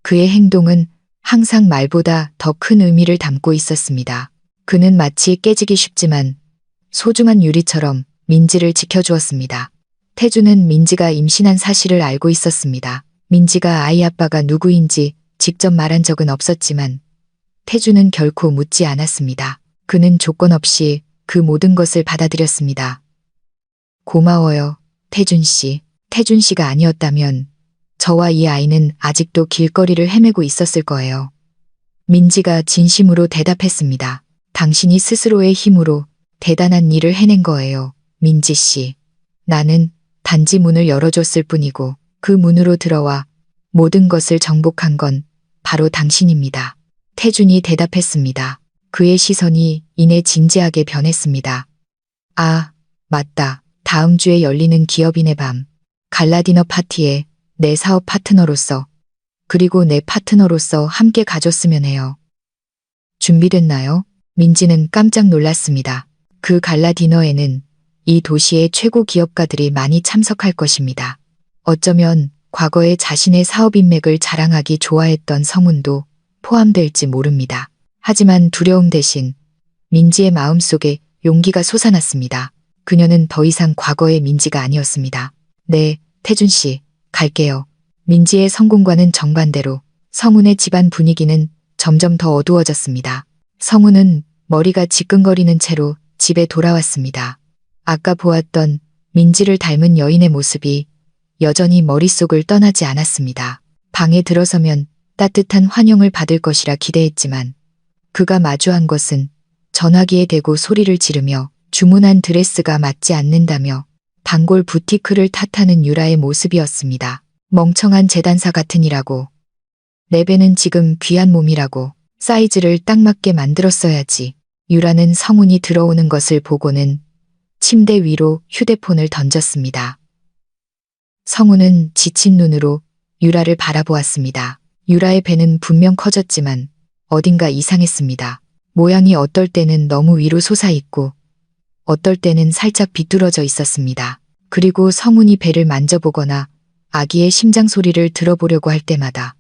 그의 행동은 항상 말보다 더 큰 의미를 담고 있었습니다. 그는 마치 깨지기 쉽지만 소중한 유리처럼 민지를 지켜주었습니다. 태주는 민지가 임신한 사실을 알고 있었습니다. 민지가 아이 아빠가 누구인지 직접 말한 적은 없었지만 태주는 결코 묻지 않았습니다. 그는 조건 없이 그 모든 것을 받아들였습니다. 고마워요, 태준 씨. 태준 씨가 아니었다면 저와 이 아이는 아직도 길거리를 헤매고 있었을 거예요. 민지가 진심으로 대답했습니다. 당신이 스스로의 힘으로 대단한 일을 해낸 거예요, 민지 씨. 나는 단지 문을 열어줬을 뿐이고 그 문으로 들어와 모든 것을 정복한 건 바로 당신입니다. 태준이 대답했습니다. 그의 시선이 이내 진지하게 변했습니다. 아, 맞다. 다음 주에 열리는 기업인의 밤, 갈라 디너 파티에 내 사업 파트너로서 그리고 내 파트너로서 함께 가줬으면 해요. 준비됐나요? 민지는 깜짝 놀랐습니다. 그 갈라 디너에는 이 도시의 최고 기업가들이 많이 참석할 것입니다. 어쩌면 과거에 자신의 사업 인맥을 자랑하기 좋아했던 성운도 포함될지 모릅니다. 하지만 두려움 대신 민지의 마음속에 용기가 솟아났습니다. 그녀는 더 이상 과거의 민지가 아니었습니다. 네, 태준 씨, 갈게요. 민지의 성공과는 정반대로 성운의 집안 분위기는 점점 더 어두워졌습니다. 성운은 머리가 지끈거리는 채로 집에 돌아왔습니다. 아까 보았던 민지를 닮은 여인의 모습이 여전히 머릿속을 떠나지 않았습니다. 방에 들어서면 따뜻한 환영을 받을 것이라 기대했지만 그가 마주한 것은 전화기에 대고 소리를 지르며 주문한 드레스가 맞지 않는다며 단골 부티크를 탓하는 유라의 모습이었습니다. 멍청한 재단사 같으니라고. 내 배는 지금 귀한 몸이라고. 사이즈를 딱 맞게 만들었어야지. 유라는 성운이 들어오는 것을 보고는 침대 위로 휴대폰을 던졌습니다. 성운은 지친 눈으로 유라를 바라보았습니다. 유라의 배는 분명 커졌지만 어딘가 이상했습니다. 모양이 어떨 때는 너무 위로 솟아있고 어떨 때는 살짝 비뚤어져 있었습니다. 그리고 성운이 배를 만져보거나 아기의 심장 소리를 들어보려고 할 때마다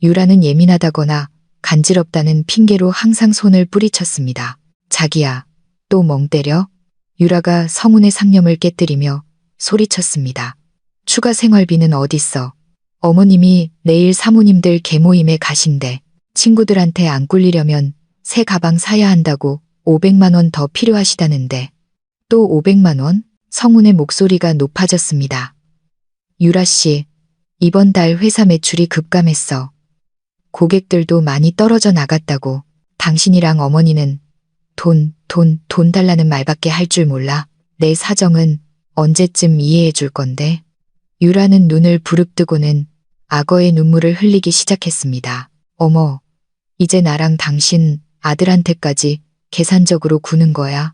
유라는 예민하다거나 간지럽다는 핑계로 항상 손을 뿌리쳤습니다. 자기야, 또 멍 때려? 유라가 성운의 상념을 깨뜨리며 소리쳤습니다. 추가 생활비는 어딨어? 어머님이 내일 사모님들 개모임에 가신대. 친구들한테 안 꿀리려면 새 가방 사야 한다고 500만 원 더 필요하시다는데. 또 500만 원? 성운의 목소리가 높아졌습니다. 유라 씨, 이번 달 회사 매출이 급감했어. 고객들도 많이 떨어져 나갔다고. 당신이랑 어머니는 돈 달라는 말밖에 할 줄 몰라. 내 사정은 언제쯤 이해해 줄 건데. 유라는 눈을 부릅뜨고는 악어의 눈물을 흘리기 시작했습니다. 어머, 이제 나랑 당신 아들한테까지 계산적으로 구는 거야?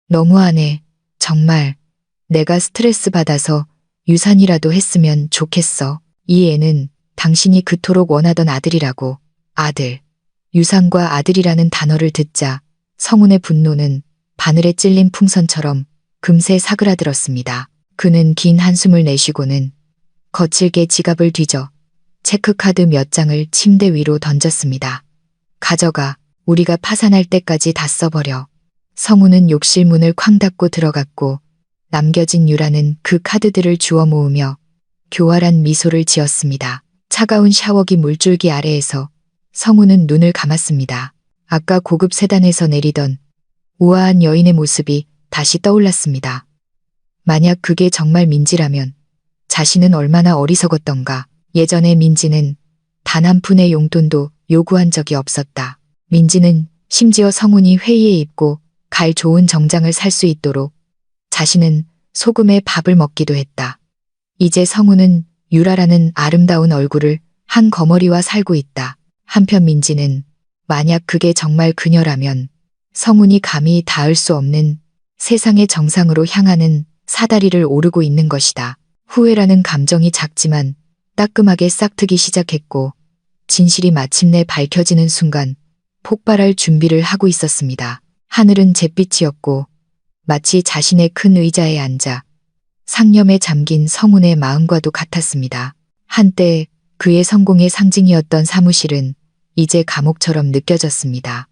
너무하네. 정말 내가 스트레스 받아서 유산이라도 했으면 좋겠어. 이 애는 당신이 그토록 원하던 아들이라고. 아들. 유산과 아들이라는 단어를 듣자 성운의 분노는 바늘에 찔린 풍선처럼 금세 사그라들었습니다. 그는 긴 한숨을 내쉬고는 거칠게 지갑을 뒤져 체크카드 몇 장을 침대 위로 던졌습니다. 가져가. 우리가 파산할 때까지 다 써버려. 성우는 욕실 문을 쾅 닫고 들어갔고 남겨진 유라는 그 카드들을 주워 모으며 교활한 미소를 지었습니다. 차가운 샤워기 물줄기 아래에서 성우는 눈을 감았습니다. 아까 고급 세단에서 내리던 우아한 여인의 모습이 다시 떠올랐습니다. 만약 그게 정말 민지라면 자신은 얼마나 어리석었던가. 예전에 민지는 단 한 푼의 용돈도 요구한 적이 없었다. 민지는 심지어 성훈이 회의에 입고 갈 좋은 정장을 살 수 있도록 자신은 소금에 밥을 먹기도 했다. 이제 성훈은 유라라는 아름다운 얼굴을 한 거머리와 살고 있다. 한편 민지는 만약 그게 정말 그녀라면 성훈이 감히 닿을 수 없는 세상의 정상으로 향하는 사다리를 오르고 있는 것이다. 후회라는 감정이 작지만 따끔하게 싹트기 시작했고 진실이 마침내 밝혀지는 순간 폭발할 준비를 하고 있었습니다. 하늘은 잿빛이었고 마치 자신의 큰 의자에 앉아 상념에 잠긴 성훈의 마음과도 같았습니다. 한때 그의 성공의 상징이었던 사무실은 이제 감옥처럼 느껴졌습니다.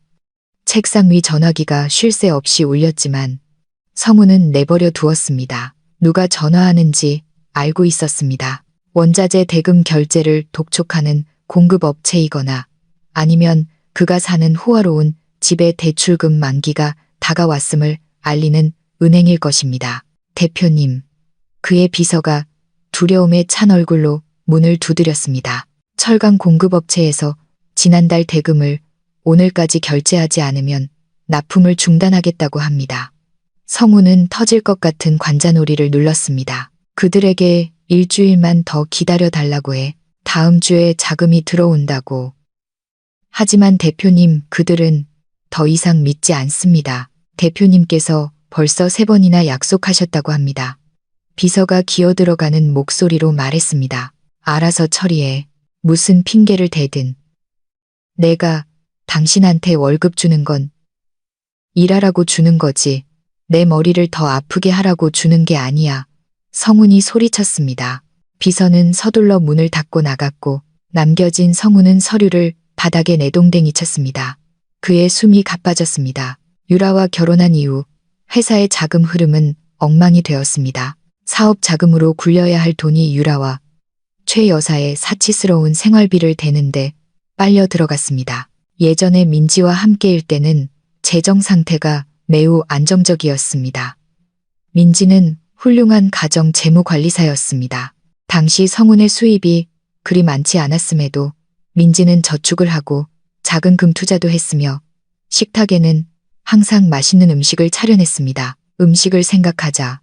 책상 위 전화기가 쉴 새 없이 울렸지만 성훈은 내버려 두었습니다. 누가 전화하는지 알고 있었습니다. 원자재 대금 결제를 독촉하는 공급업체이거나 아니면 그가 사는 호화로운 집의 대출금 만기가 다가왔음을 알리는 은행일 것입니다. 대표님, 그의 비서가 두려움에 찬 얼굴로 문을 두드렸습니다. 철강 공급업체에서 지난달 대금을 오늘까지 결제하지 않으면 납품을 중단하겠다고 합니다. 성우는 터질 것 같은 관자놀이를 눌렀습니다. 그들에게 일주일만 더 기다려달라고 해. 다음 주에 자금이 들어온다고. 하지만 대표님, 그들은 더 이상 믿지 않습니다. 대표님께서 벌써 3번이나 약속하셨다고 합니다. 비서가 기어들어가는 목소리로 말했습니다. 알아서 처리해. 무슨 핑계를 대든. 내가 당신한테 월급 주는 건 일하라고 주는 거지. 내 머리를 더 아프게 하라고 주는 게 아니야. 성훈이 소리쳤습니다. 비서는 서둘러 문을 닫고 나갔고 남겨진 성훈은 서류를 바닥에 내동댕이 쳤습니다. 그의 숨이 가빠졌습니다. 유라와 결혼한 이후 회사의 자금 흐름은 엉망이 되었습니다. 사업 자금으로 굴려야 할 돈이 유라와 최 여사의 사치스러운 생활비를 대는데 빨려 들어갔습니다. 예전에 민지와 함께일 때는 재정 상태가 매우 안정적이었습니다. 민지는 훌륭한 가정 재무관리사였습니다. 당시 성훈의 수입이 그리 많지 않았음에도 민지는 저축을 하고 작은 금 투자도 했으며 식탁에는 항상 맛있는 음식을 차려냈습니다. 음식을 생각하자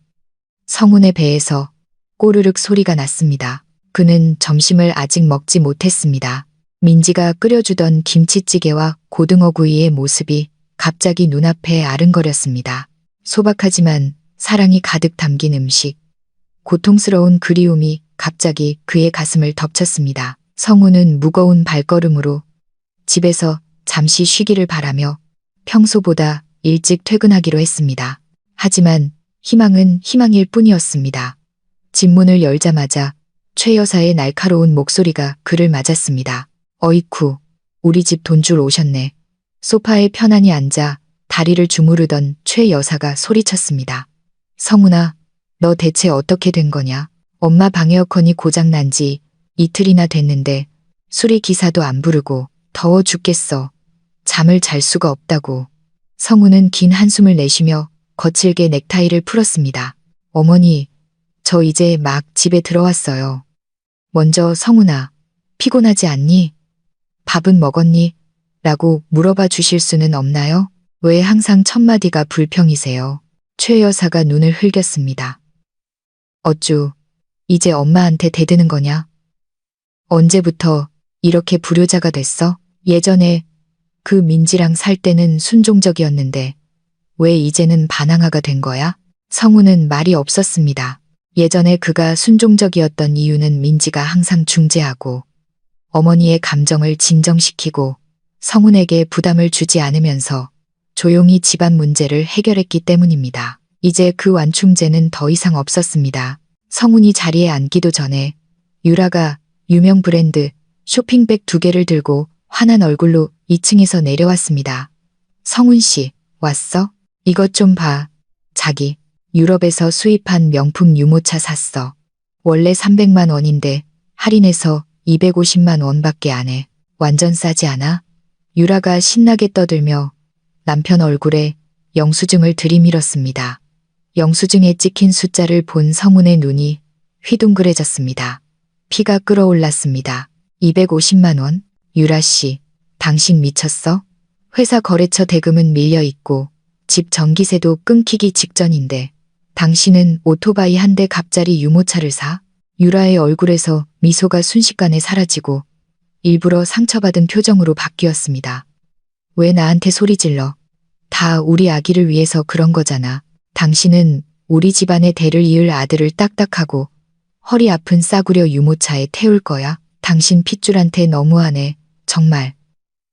성훈의 배에서 꼬르륵 소리가 났습니다. 그는 점심을 아직 먹지 못했습니다. 민지가 끓여주던 김치찌개와 고등어구이의 모습이 갑자기 눈앞에 아른거렸습니다. 소박하지만 사랑이 가득 담긴 음식. 고통스러운 그리움이 갑자기 그의 가슴을 덮쳤습니다. 성훈은 무거운 발걸음으로 집에서 잠시 쉬기를 바라며 평소보다 일찍 퇴근하기로 했습니다. 하지만 희망은 희망일 뿐이었습니다. 집 문을 열자마자 최 여사의 날카로운 목소리가 그를 맞았습니다. 어이쿠, 우리 집 돈줄 오셨네. 소파에 편안히 앉아 다리를 주무르던 최 여사가 소리쳤습니다. 성훈아, 너 대체 어떻게 된 거냐? 엄마 방 에어컨이 고장난 지 이틀이나 됐는데 수리 기사도 안 부르고 더워 죽겠어. 잠을 잘 수가 없다고. 성훈은 긴 한숨을 내쉬며 거칠게 넥타이를 풀었습니다. 어머니, 저 이제 막 집에 들어왔어요. 먼저 성훈아, 피곤하지 않니? 밥은 먹었니? 라고 물어봐 주실 수는 없나요? 왜 항상 첫마디가 불평이세요? 최 여사가 눈을 흘겼습니다. 어쭈, 이제 엄마한테 대드는 거냐? 언제부터 이렇게 불효자가 됐어? 예전에 그 민지랑 살 때는 순종적이었는데 왜 이제는 반항아가 된 거야? 성우는 말이 없었습니다. 예전에 그가 순종적이었던 이유는 민지가 항상 중재하고 어머니의 감정을 진정시키고 성훈에게 부담을 주지 않으면서 조용히 집안 문제를 해결했기 때문입니다. 이제 그 완충제는 더 이상 없었습니다. 성훈이 자리에 앉기도 전에 유라가 유명 브랜드 쇼핑백 2개를 들고 화난 얼굴로 2층에서 내려왔습니다. 성훈 씨, 왔어? 이것 좀 봐. 자기, 유럽에서 수입한 명품 유모차 샀어. 원래 300만 원인데 할인해서 250만 원밖에 안 해. 완전 싸지 않아? 유라가 신나게 떠들며 남편 얼굴에 영수증을 들이밀었습니다. 영수증에 찍힌 숫자를 본 성훈의 눈이 휘둥그레졌습니다. 피가 끓어올랐습니다. 250만 원? 유라 씨, 당신 미쳤어? 회사 거래처 대금은 밀려 있고 집 전기세도 끊기기 직전인데 당신은 오토바이 한 대 갑자리 유모차를 사? 유라의 얼굴에서 미소가 순식간에 사라지고 일부러 상처받은 표정으로 바뀌었습니다. 왜 나한테 소리 질러? 다 우리 아기를 위해서 그런 거잖아. 당신은 우리 집안의 대를 이을 아들을 딱딱하고 허리 아픈 싸구려 유모차에 태울 거야? 당신 핏줄한테 너무하네. 정말.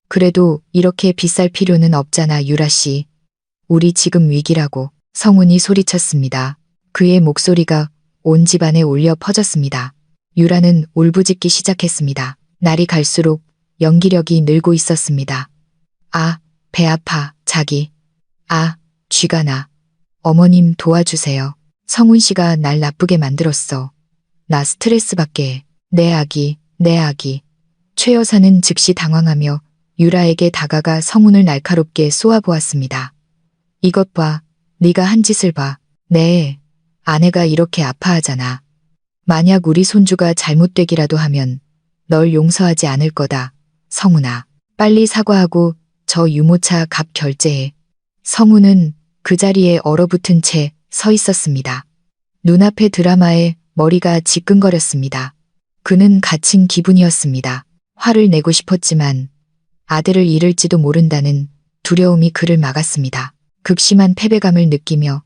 그래도 이렇게 비쌀 필요는 없잖아, 유라 씨. 우리 지금 위기라고. 성훈이 소리쳤습니다. 그의 목소리가 온 집안에 울려 퍼졌습니다. 유라는 울부짖기 시작했습니다. 날이 갈수록 연기력이 늘고 있었습니다. 아, 배 아파, 자기. 아, 쥐가 나. 어머님 도와주세요. 성훈 씨가 날 나쁘게 만들었어. 나 스트레스 받게 해. 내 아기, 내 아기. 최 여사는 즉시 당황하며 유라에게 다가가 성훈을 날카롭게 쏘아보았습니다. 이것 봐. 네가 한 짓을 봐. 네. 아내가 이렇게 아파하잖아. 만약 우리 손주가 잘못되기라도 하면 널 용서하지 않을 거다. 성훈아. 빨리 사과하고 저 유모차 값 결제해. 성훈은 그 자리에 얼어붙은 채 서 있었습니다. 눈앞의 드라마에 머리가 지끈거렸습니다. 그는 갇힌 기분이었습니다. 화를 내고 싶었지만 아들을 잃을지도 모른다는 두려움이 그를 막았습니다. 극심한 패배감을 느끼며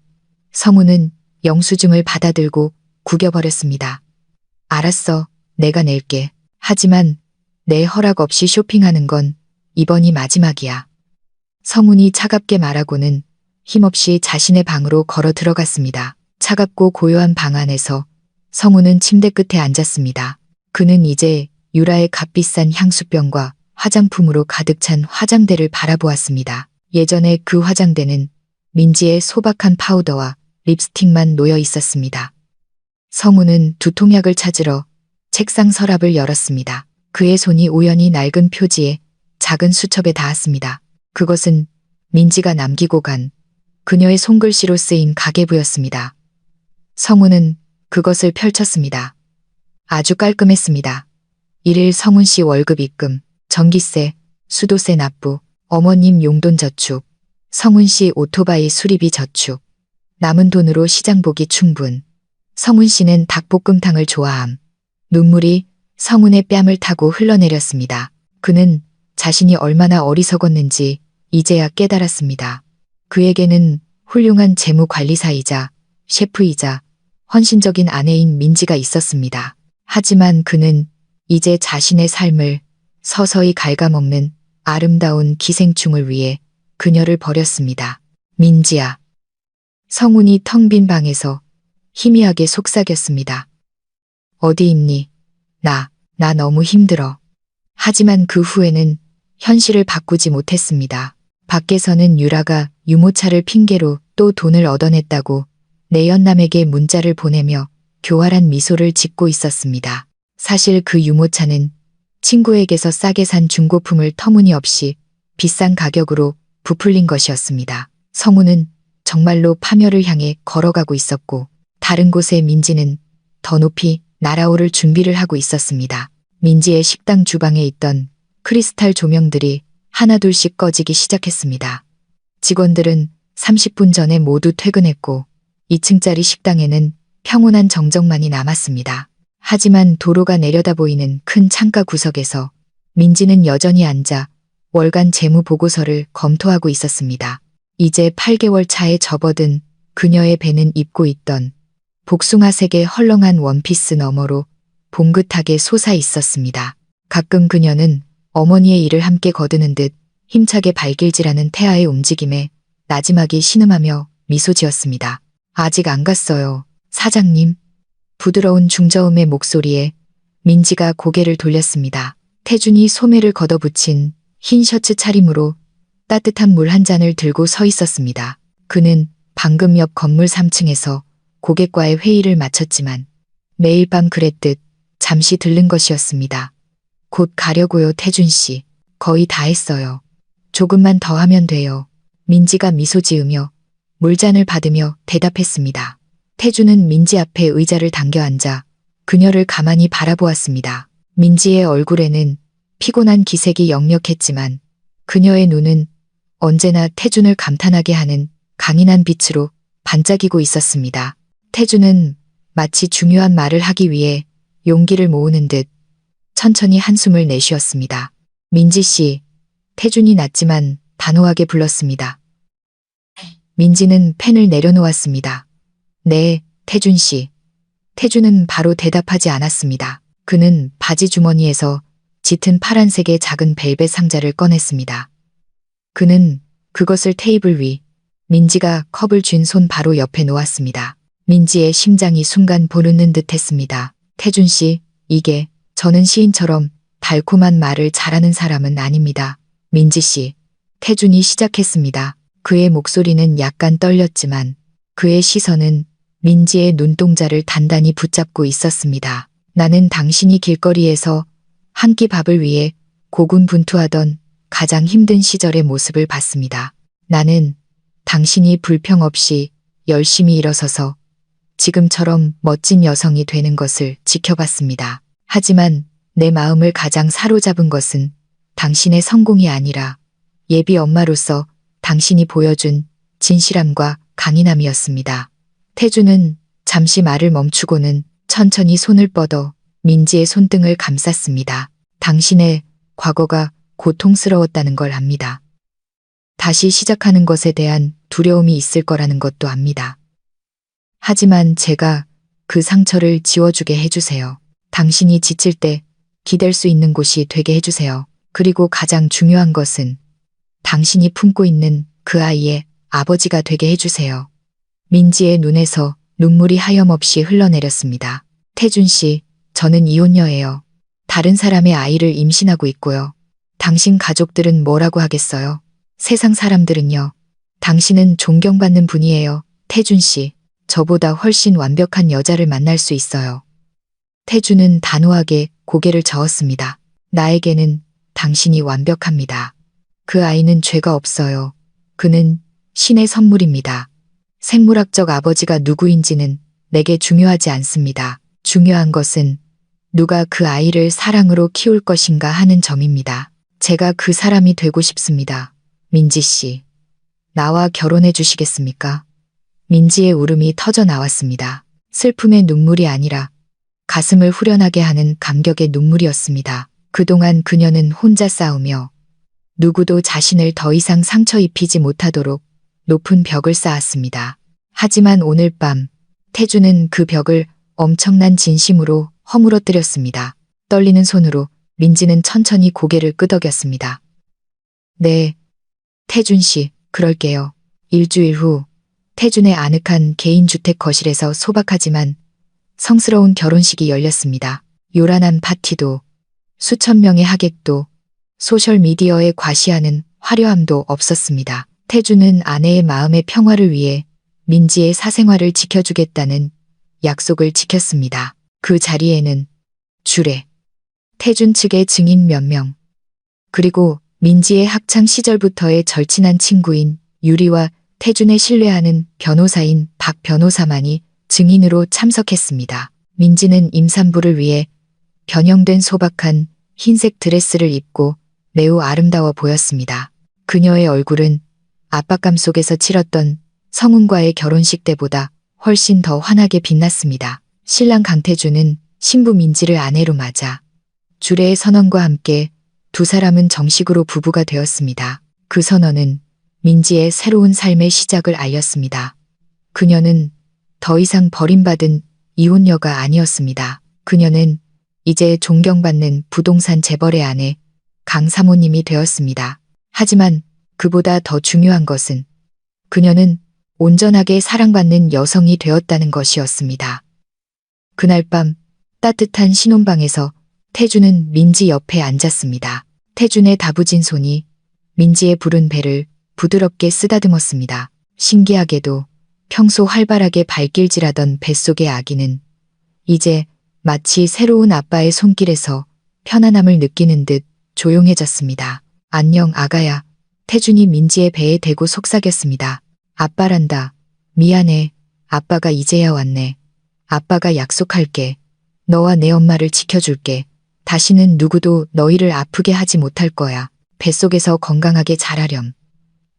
성훈은 영수증을 받아들고 구겨버렸습니다. 알았어, 내가 낼게. 하지만 내 허락 없이 쇼핑하는 건 이번이 마지막이야. 성훈이 차갑게 말하고는 힘없이 자신의 방으로 걸어 들어갔습니다. 차갑고 고요한 방 안에서 성훈은 침대 끝에 앉았습니다. 그는 이제 유라의 값비싼 향수병과 화장품으로 가득 찬 화장대를 바라보았습니다. 예전에 그 화장대는 민지의 소박한 파우더와 립스틱만 놓여 있었습니다. 성훈은 두통약을 찾으러 책상 서랍을 열었습니다. 그의 손이 우연히 낡은 표지에 작은 수첩에 닿았습니다. 그것은 민지가 남기고 간 그녀의 손글씨로 쓰인 가계부였습니다. 성훈은 그것을 펼쳤습니다. 아주 깔끔했습니다. 1일 성훈 씨 월급 입금, 전기세, 수도세 납부, 어머님 용돈 저축, 성훈 씨 오토바이 수리비 저축, 남은 돈으로 시장 보기 충분. 성훈 씨는 닭볶음탕을 좋아함. 눈물이 성훈의 뺨을 타고 흘러내렸습니다. 그는 자신이 얼마나 어리석었는지 이제야 깨달았습니다. 그에게는 훌륭한 재무관리사이자 셰프이자 헌신적인 아내인 민지가 있었습니다. 하지만 그는 이제 자신의 삶을 서서히 갉아먹는 아름다운 기생충을 위해 그녀를 버렸습니다. 민지야. 성훈이 텅 빈 방에서 희미하게 속삭였습니다. 어디 있니? 나 너무 힘들어. 하지만 그 후에는 현실을 바꾸지 못했습니다. 밖에서는 유라가 유모차를 핑계로 또 돈을 얻어냈다고 내연남에게 문자를 보내며 교활한 미소를 짓고 있었습니다. 사실 그 유모차는 친구에게서 싸게 산 중고품을 터무니없이 비싼 가격으로 부풀린 것이었습니다. 성훈은 정말로 파멸을 향해 걸어가고 있었고 다른 곳의 민지는 더 높이 날아오를 준비를 하고 있었습니다. 민지의 식당 주방에 있던 크리스탈 조명들이 하나둘씩 꺼지기 시작했습니다. 직원들은 30분 전에 모두 퇴근했고 2층짜리 식당에는 평온한 정적만이 남았습니다. 하지만 도로가 내려다 보이는 큰 창가 구석에서 민지는 여전히 앉아 월간 재무 보고서를 검토하고 있었습니다. 이제 8개월 차에 접어든 그녀의 배는 입고 있던 복숭아색의 헐렁한 원피스 너머로 봉긋하게 솟아 있었습니다. 가끔 그녀는 어머니의 일을 함께 거두는 듯 힘차게 발길질하는 태아의 움직임에 나지막이 신음하며 미소 지었습니다. 아직 안 갔어요, 사장님. 부드러운 중저음의 목소리에 민지가 고개를 돌렸습니다. 태준이 소매를 걷어붙인 흰 셔츠 차림으로 따뜻한 물 한 잔을 들고 서 있었습니다. 그는 방금 옆 건물 3층에서 고객과의 회의를 마쳤지만 매일 밤 그랬듯 잠시 들른 것이었습니다. 곧 가려고요, 태준 씨. 거의 다 했어요. 조금만 더 하면 돼요. 민지가 미소 지으며 물잔을 받으며 대답했습니다. 태준은 민지 앞에 의자를 당겨 앉아 그녀를 가만히 바라보았습니다. 민지의 얼굴에는 피곤한 기색이 역력했지만 그녀의 눈은 언제나 태준을 감탄하게 하는 강인한 빛으로 반짝이고 있었습니다. 태준은 마치 중요한 말을 하기 위해 용기를 모으는 듯 천천히 한숨을 내쉬었습니다. 민지 씨, 태준이 낮지만 단호하게 불렀습니다. 민지는 펜을 내려놓았습니다. 네, 태준 씨. 태준은 바로 대답하지 않았습니다. 그는 바지 주머니에서 짙은 파란색의 작은 벨벳 상자를 꺼냈습니다. 그는 그것을 테이블 위, 민지가 컵을 쥔 손 바로 옆에 놓았습니다. 민지의 심장이 순간 보르는 듯 했습니다. 태준 씨, 이게 저는 시인처럼 달콤한 말을 잘하는 사람은 아닙니다. 민지 씨, 태준이 시작했습니다. 그의 목소리는 약간 떨렸지만 그의 시선은 민지의 눈동자를 단단히 붙잡고 있었습니다. 나는 당신이 길거리에서 한 끼 밥을 위해 고군분투하던 가장 힘든 시절의 모습을 봤습니다. 나는 당신이 불평 없이 열심히 일어서서 지금처럼 멋진 여성이 되는 것을 지켜봤습니다. 하지만 내 마음을 가장 사로잡은 것은 당신의 성공이 아니라 예비 엄마로서 당신이 보여준 진실함과 강인함이었습니다. 태준은 잠시 말을 멈추고는 천천히 손을 뻗어 민지의 손등을 감쌌습니다. 당신의 과거가 고통스러웠다는 걸 압니다. 다시 시작하는 것에 대한 두려움이 있을 거라는 것도 압니다. 하지만 제가 그 상처를 지워주게 해주세요. 당신이 지칠 때 기댈 수 있는 곳이 되게 해주세요. 그리고 가장 중요한 것은 당신이 품고 있는 그 아이의 아버지가 되게 해주세요. 민지의 눈에서 눈물이 하염없이 흘러내렸습니다. 태준 씨, 저는 이혼녀예요. 다른 사람의 아이를 임신하고 있고요. 당신 가족들은 뭐라고 하겠어요? 세상 사람들은요. 당신은 존경받는 분이에요. 태준 씨, 저보다 훨씬 완벽한 여자를 만날 수 있어요. 태준은 단호하게 고개를 저었습니다. 나에게는 당신이 완벽합니다. 그 아이는 죄가 없어요. 그는 신의 선물입니다. 생물학적 아버지가 누구인지는 내게 중요하지 않습니다. 중요한 것은 누가 그 아이를 사랑으로 키울 것인가 하는 점입니다. 제가 그 사람이 되고 싶습니다. 민지 씨, 나와 결혼해 주시겠습니까? 민지의 울음이 터져 나왔습니다. 슬픔의 눈물이 아니라 가슴을 후련하게 하는 감격의 눈물이었습니다. 그동안 그녀는 혼자 싸우며 누구도 자신을 더 이상 상처 입히지 못하도록 높은 벽을 쌓았습니다. 하지만 오늘 밤 태준은 그 벽을 엄청난 진심으로 허물어뜨렸습니다. 떨리는 손으로 민지는 천천히 고개를 끄덕였습니다. 네, 태준 씨, 그럴게요. 일주일 후 태준의 아늑한 개인주택 거실에서 소박하지만 성스러운 결혼식이 열렸습니다. 요란한 파티도 수천 명의 하객도 소셜미디어에 과시하는 화려함도 없었습니다. 태준은 아내의 마음의 평화를 위해 민지의 사생활을 지켜주겠다는 약속을 지켰습니다. 그 자리에는 주례, 태준 측의 증인 몇 명, 그리고 민지의 학창 시절부터의 절친한 친구인 유리와 태준의 신뢰하는 변호사인 박 변호사만이 증인으로 참석했습니다. 민지는 임산부를 위해 변형된 소박한 흰색 드레스를 입고 매우 아름다워 보였습니다. 그녀의 얼굴은 압박감 속에서 치렀던 성훈과의 결혼식 때보다 훨씬 더 환하게 빛났습니다. 신랑 강태준은 신부 민지를 아내로 맞아 주례의 선언과 함께 두 사람은 정식으로 부부가 되었습니다. 그 선언은 민지의 새로운 삶의 시작을 알렸습니다. 그녀는 더 이상 버림받은 이혼녀가 아니었습니다. 그녀는 이제 존경받는 부동산 재벌의 아내 강 사모님이 되었습니다. 하지만 그보다 더 중요한 것은 그녀는 온전하게 사랑받는 여성이 되었다는 것이었습니다. 그날 밤 따뜻한 신혼방에서 태준은 민지 옆에 앉았습니다. 태준의 다부진 손이 민지의 부른 배를 부드럽게 쓰다듬었습니다. 신기하게도 평소 활발하게 발길질하던 뱃속의 아기는 이제 마치 새로운 아빠의 손길에서 편안함을 느끼는 듯 조용해졌습니다. 안녕 아가야. 태준이 민지의 배에 대고 속삭였습니다. 아빠란다. 미안해. 아빠가 이제야 왔네. 아빠가 약속할게. 너와 내 엄마를 지켜줄게. 다시는 누구도 너희를 아프게 하지 못할 거야. 뱃속에서 건강하게 자라렴.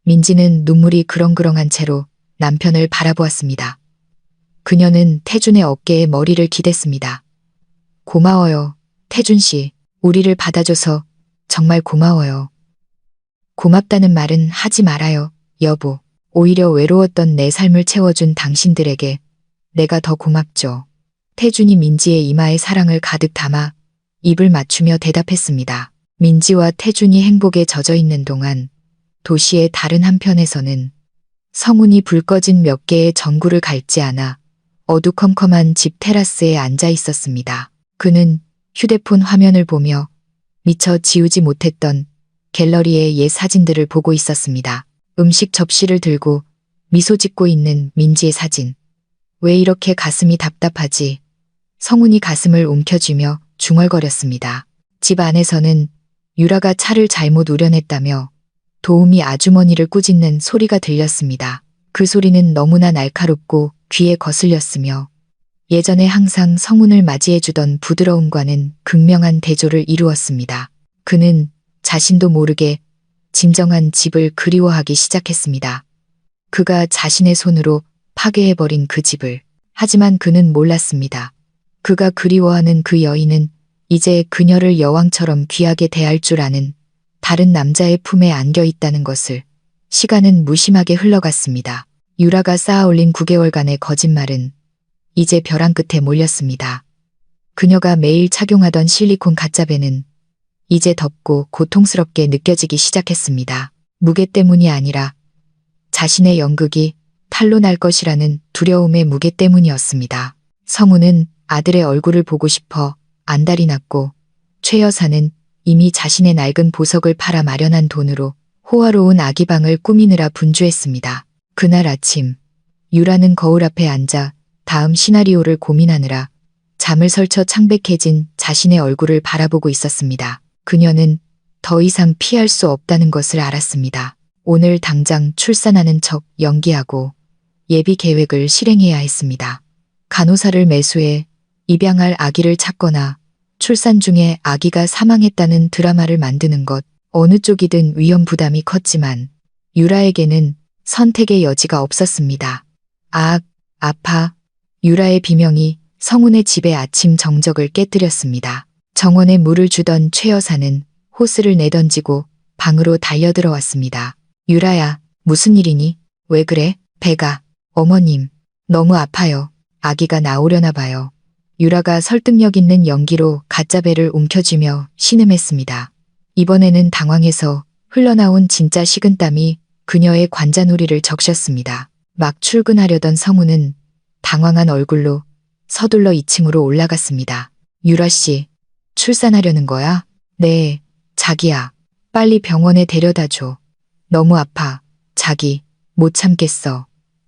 민지는 눈물이 그렁그렁한 채로 남편을 바라보았습니다. 그녀는 태준의 어깨에 머리를 기댔습니다. 고마워요. 태준 씨. 우리를 받아줘서 정말 고마워요. 고맙다는 말은 하지 말아요, 여보. 오히려 외로웠던 내 삶을 채워준 당신들에게 내가 더 고맙죠. 태준이 민지의 이마에 사랑을 가득 담아 입을 맞추며 대답했습니다. 민지와 태준이 행복에 젖어 있는 동안 도시의 다른 한편에서는 성훈이 불 꺼진 몇 개의 전구를 갈지 않아 어두컴컴한 집 테라스에 앉아 있었습니다. 그는 휴대폰 화면을 보며 미처 지우지 못했던 갤러리의 옛 사진들을 보고 있었습니다. 음식 접시를 들고 미소 짓고 있는 민지의 사진. 왜 이렇게 가슴이 답답하지? 성훈이 가슴을 움켜쥐며 중얼거렸습니다. 집 안에서는 유라가 차를 잘못 우려냈다며 도우미 아주머니를 꾸짖는 소리가 들렸습니다. 그 소리는 너무나 날카롭고 귀에 거슬렸으며 예전에 항상 성훈을 맞이해주던 부드러움과는 극명한 대조를 이루었습니다. 그는 자신도 모르게 진정한 집을 그리워하기 시작했습니다. 그가 자신의 손으로 파괴해버린 그 집을. 하지만 그는 몰랐습니다. 그가 그리워하는 그 여인은 이제 그녀를 여왕처럼 귀하게 대할 줄 아는 다른 남자의 품에 안겨 있다는 것을. 시간은 무심하게 흘러갔습니다. 유라가 쌓아올린 9개월간의 거짓말은 이제 벼랑 끝에 몰렸습니다. 그녀가 매일 착용하던 실리콘 가짜배는 이제 덥고 고통스럽게 느껴지기 시작했습니다. 무게 때문이 아니라 자신의 연극이 탈로 날 것이라는 두려움의 무게 때문이었습니다. 성우는 아들의 얼굴을 보고 싶어 안달이 났고 최 여사는 이미 자신의 낡은 보석을 팔아 마련한 돈으로 호화로운 아기방을 꾸미느라 분주했습니다. 그날 아침 유라는 거울 앞에 앉아 다음 시나리오를 고민하느라 잠을 설쳐 창백해진 자신의 얼굴을 바라보고 있었습니다. 그녀는 더 이상 피할 수 없다는 것을 알았습니다. 오늘 당장 출산하는 척 연기하고 예비 계획을 실행해야 했습니다. 간호사를 매수해 입양할 아기를 찾거나 출산 중에 아기가 사망했다는 드라마를 만드는 것. 어느 쪽이든 위험 부담이 컸지만 유라에게는 선택의 여지가 없었습니다. 아파. 유라의 비명이 성훈의 집의 아침 정적을 깨뜨렸습니다. 정원에 물을 주던 최 여사는 호스를 내던지고 방으로 달려들어왔습니다. 유라야, 무슨 일이니? 왜 그래? 배가. 어머님, 너무 아파요. 아기가 나오려나 봐요. 유라가 설득력 있는 연기로 가짜 배를 움켜쥐며 신음했습니다. 이번에는 당황해서 흘러나온 진짜 식은땀이 그녀의 관자놀이를 적셨습니다. 막 출근하려던 성우는 당황한 얼굴로 서둘러 2층으로 올라갔습니다. 유라 씨, 출산하려는 거야? 네, 자기야. 빨리 병원에 데려다 줘. 너무 아파. 자기, 못 참겠어.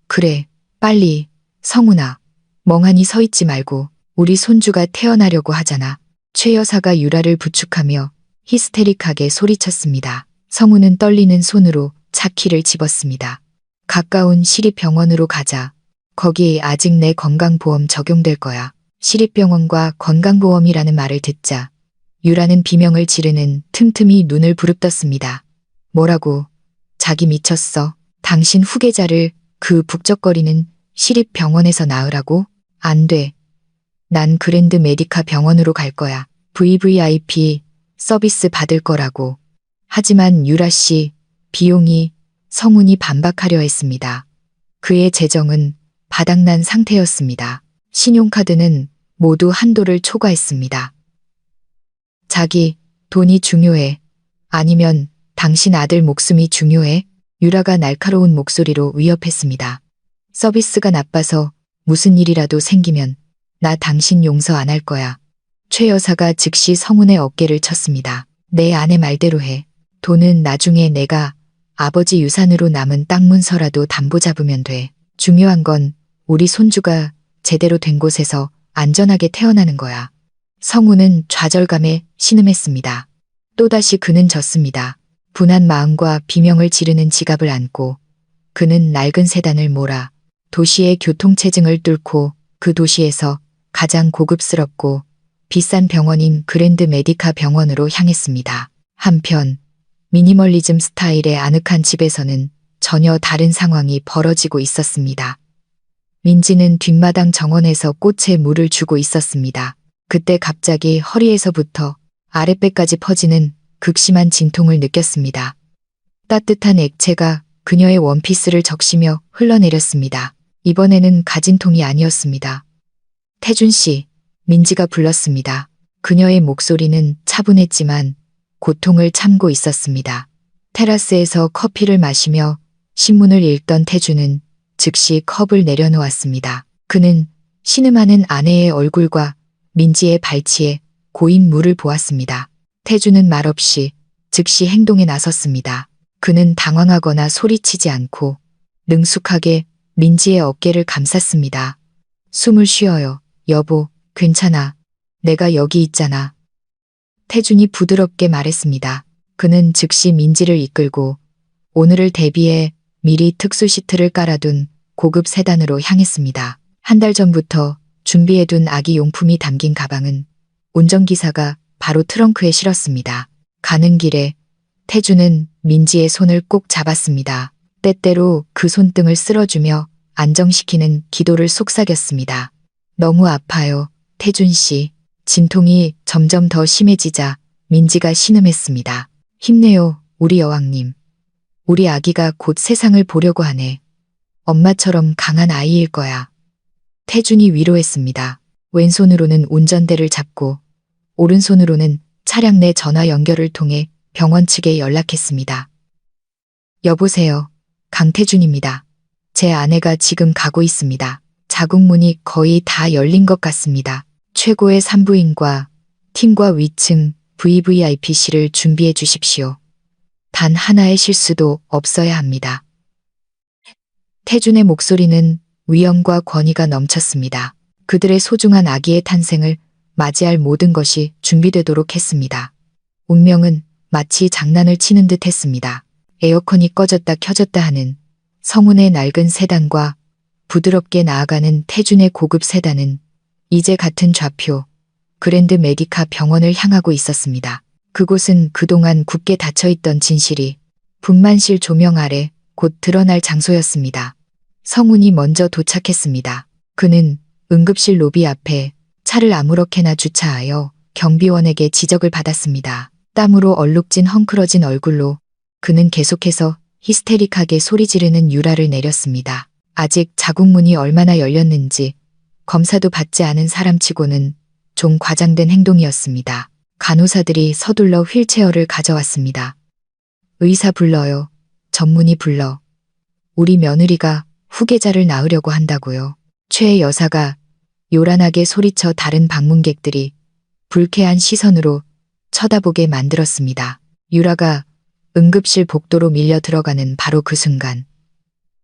그래, 빨리. 성훈아, 멍하니 서 있지 말고 우리 손주가 태어나려고 하잖아. 최 여사가 유라를 부축하며 히스테릭하게 소리쳤습니다. 성훈은 떨리는 손으로 차키를 집었습니다. 가까운 시립병원으로 가자. 거기에 아직 내 건강보험 적용될 거야. 시립병원과 건강보험이라는 말을 듣자 유라는 비명을 지르는 틈틈이 눈을 부릅떴습니다. 뭐라고? 자기 미쳤어. 당신 후계자를 그 북적거리는 시립병원에서 낳으라고? 안 돼. 난 그랜드 메디카 병원으로 갈 거야. VVIP 서비스 받을 거라고. 하지만 유라 씨, 비용이. 성훈이 반박하려 했습니다. 그의 재정은 바닥난 상태였습니다. 신용카드는 모두 한도를 초과했습니다. 자기, 돈이 중요해. 아니면 당신 아들 목숨이 중요해? 유라가 날카로운 목소리로 위협했습니다. 서비스가 나빠서 무슨 일이라도 생기면 나 당신 용서 안 할 거야. 최 여사가 즉시 성훈의 어깨를 쳤습니다. 내 아내 말대로 해. 돈은 나중에 내가 아버지 유산으로 남은 땅 문서라도 담보 잡으면 돼. 중요한 건 우리 손주가 제대로 된 곳에서 안전하게 태어나는 거야. 성훈은 좌절감에 신음했습니다. 또다시 그는 졌습니다. 분한 마음과 비명을 지르는 지갑을 안고 그는 낡은 세단을 몰아 도시의 교통체증을 뚫고 그 도시에서 가장 고급스럽고 비싼 병원인 그랜드 메디카 병원으로 향했습니다. 한편 미니멀리즘 스타일의 아늑한 집에서는 전혀 다른 상황이 벌어지고 있었습니다. 민지는 뒷마당 정원에서 꽃에 물을 주고 있었습니다. 그때 갑자기 허리에서부터 아랫배까지 퍼지는 극심한 진통을 느꼈습니다. 따뜻한 액체가 그녀의 원피스를 적시며 흘러내렸습니다. 이번에는 가진통이 아니었습니다. 태준 씨, 민지가 불렀습니다. 그녀의 목소리는 차분했지만 고통을 참고 있었습니다. 테라스에서 커피를 마시며 신문을 읽던 태준은 즉시 컵을 내려놓았습니다. 그는 신음하는 아내의 얼굴과 민지의 발치에 고인 물을 보았습니다. 태준은 말없이 즉시 행동에 나섰습니다. 그는 당황하거나 소리치지 않고 능숙하게 민지의 어깨를 감쌌습니다. 숨을 쉬어요. 여보, 괜찮아. 내가 여기 있잖아. 태준이 부드럽게 말했습니다. 그는 즉시 민지를 이끌고 오늘을 대비해 미리 특수 시트를 깔아둔 고급 세단으로 향했습니다. 한 달 전부터 준비해둔 아기 용품이 담긴 가방은 운전기사가 바로 트렁크에 실었습니다. 가는 길에 태준은 민지의 손을 꼭 잡았습니다. 때때로 그 손등을 쓸어주며 안정시키는 기도를 속삭였습니다. 너무 아파요, 태준 씨. 진통이 점점 더 심해지자 민지가 신음했습니다. 힘내요, 우리 여왕님. 우리 아기가 곧 세상을 보려고 하네. 엄마처럼 강한 아이일 거야. 태준이 위로했습니다. 왼손으로는 운전대를 잡고 오른손으로는 차량 내 전화 연결을 통해 병원 측에 연락했습니다. 여보세요. 강태준입니다. 제 아내가 지금 가고 있습니다. 자궁문이 거의 다 열린 것 같습니다. 최고의 산부인과 팀과 위층 VVIP실을 준비해 주십시오. 단 하나의 실수도 없어야 합니다. 태준의 목소리는 위엄과 권위가 넘쳤습니다. 그들의 소중한 아기의 탄생을 맞이할 모든 것이 준비되도록 했습니다. 운명은 마치 장난을 치는 듯 했습니다. 에어컨이 꺼졌다 켜졌다 하는 성훈의 낡은 세단과 부드럽게 나아가는 태준의 고급 세단은 이제 같은 좌표 그랜드 메디카 병원을 향하고 있었습니다. 그곳은 그동안 굳게 닫혀있던 진실이 분만실 조명 아래 곧 드러날 장소였습니다. 성훈이 먼저 도착했습니다. 그는 응급실 로비 앞에 차를 아무렇게나 주차하여 경비원에게 지적을 받았습니다. 땀으로 얼룩진 헝클어진 얼굴로 그는 계속해서 히스테릭하게 소리 지르는 유라를 내렸습니다. 아직 자궁문이 얼마나 열렸는지 검사도 받지 않은 사람치고는 좀 과장된 행동이었습니다. 간호사들이 서둘러 휠체어를 가져왔습니다. 의사 불러요. 전문의 불러. 우리 며느리가 후계자를 낳으려고 한다고요. 최 여사가 요란하게 소리쳐 다른 방문객들이 불쾌한 시선으로 쳐다보게 만들었습니다. 유라가 응급실 복도로 밀려 들어가는 바로 그 순간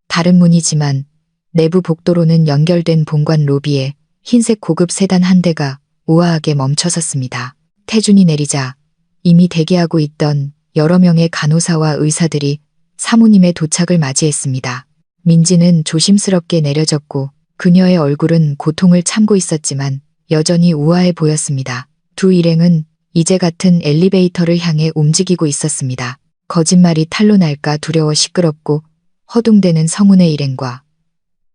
다른 문이지만 내부 복도로는 연결된 본관 로비에 흰색 고급 세단 한 대가 우아하게 멈춰섰습니다. 태준이 내리자 이미 대기하고 있던 여러 명의 간호사와 의사들이 사모님의 도착을 맞이했습니다. 민지는 조심스럽게 내려졌고 그녀의 얼굴은 고통을 참고 있었지만 여전히 우아해 보였습니다. 두 일행은 이제 같은 엘리베이터를 향해 움직이고 있었습니다. 거짓말이 탄로 날까 두려워 시끄럽고 허둥대는 성훈의 일행과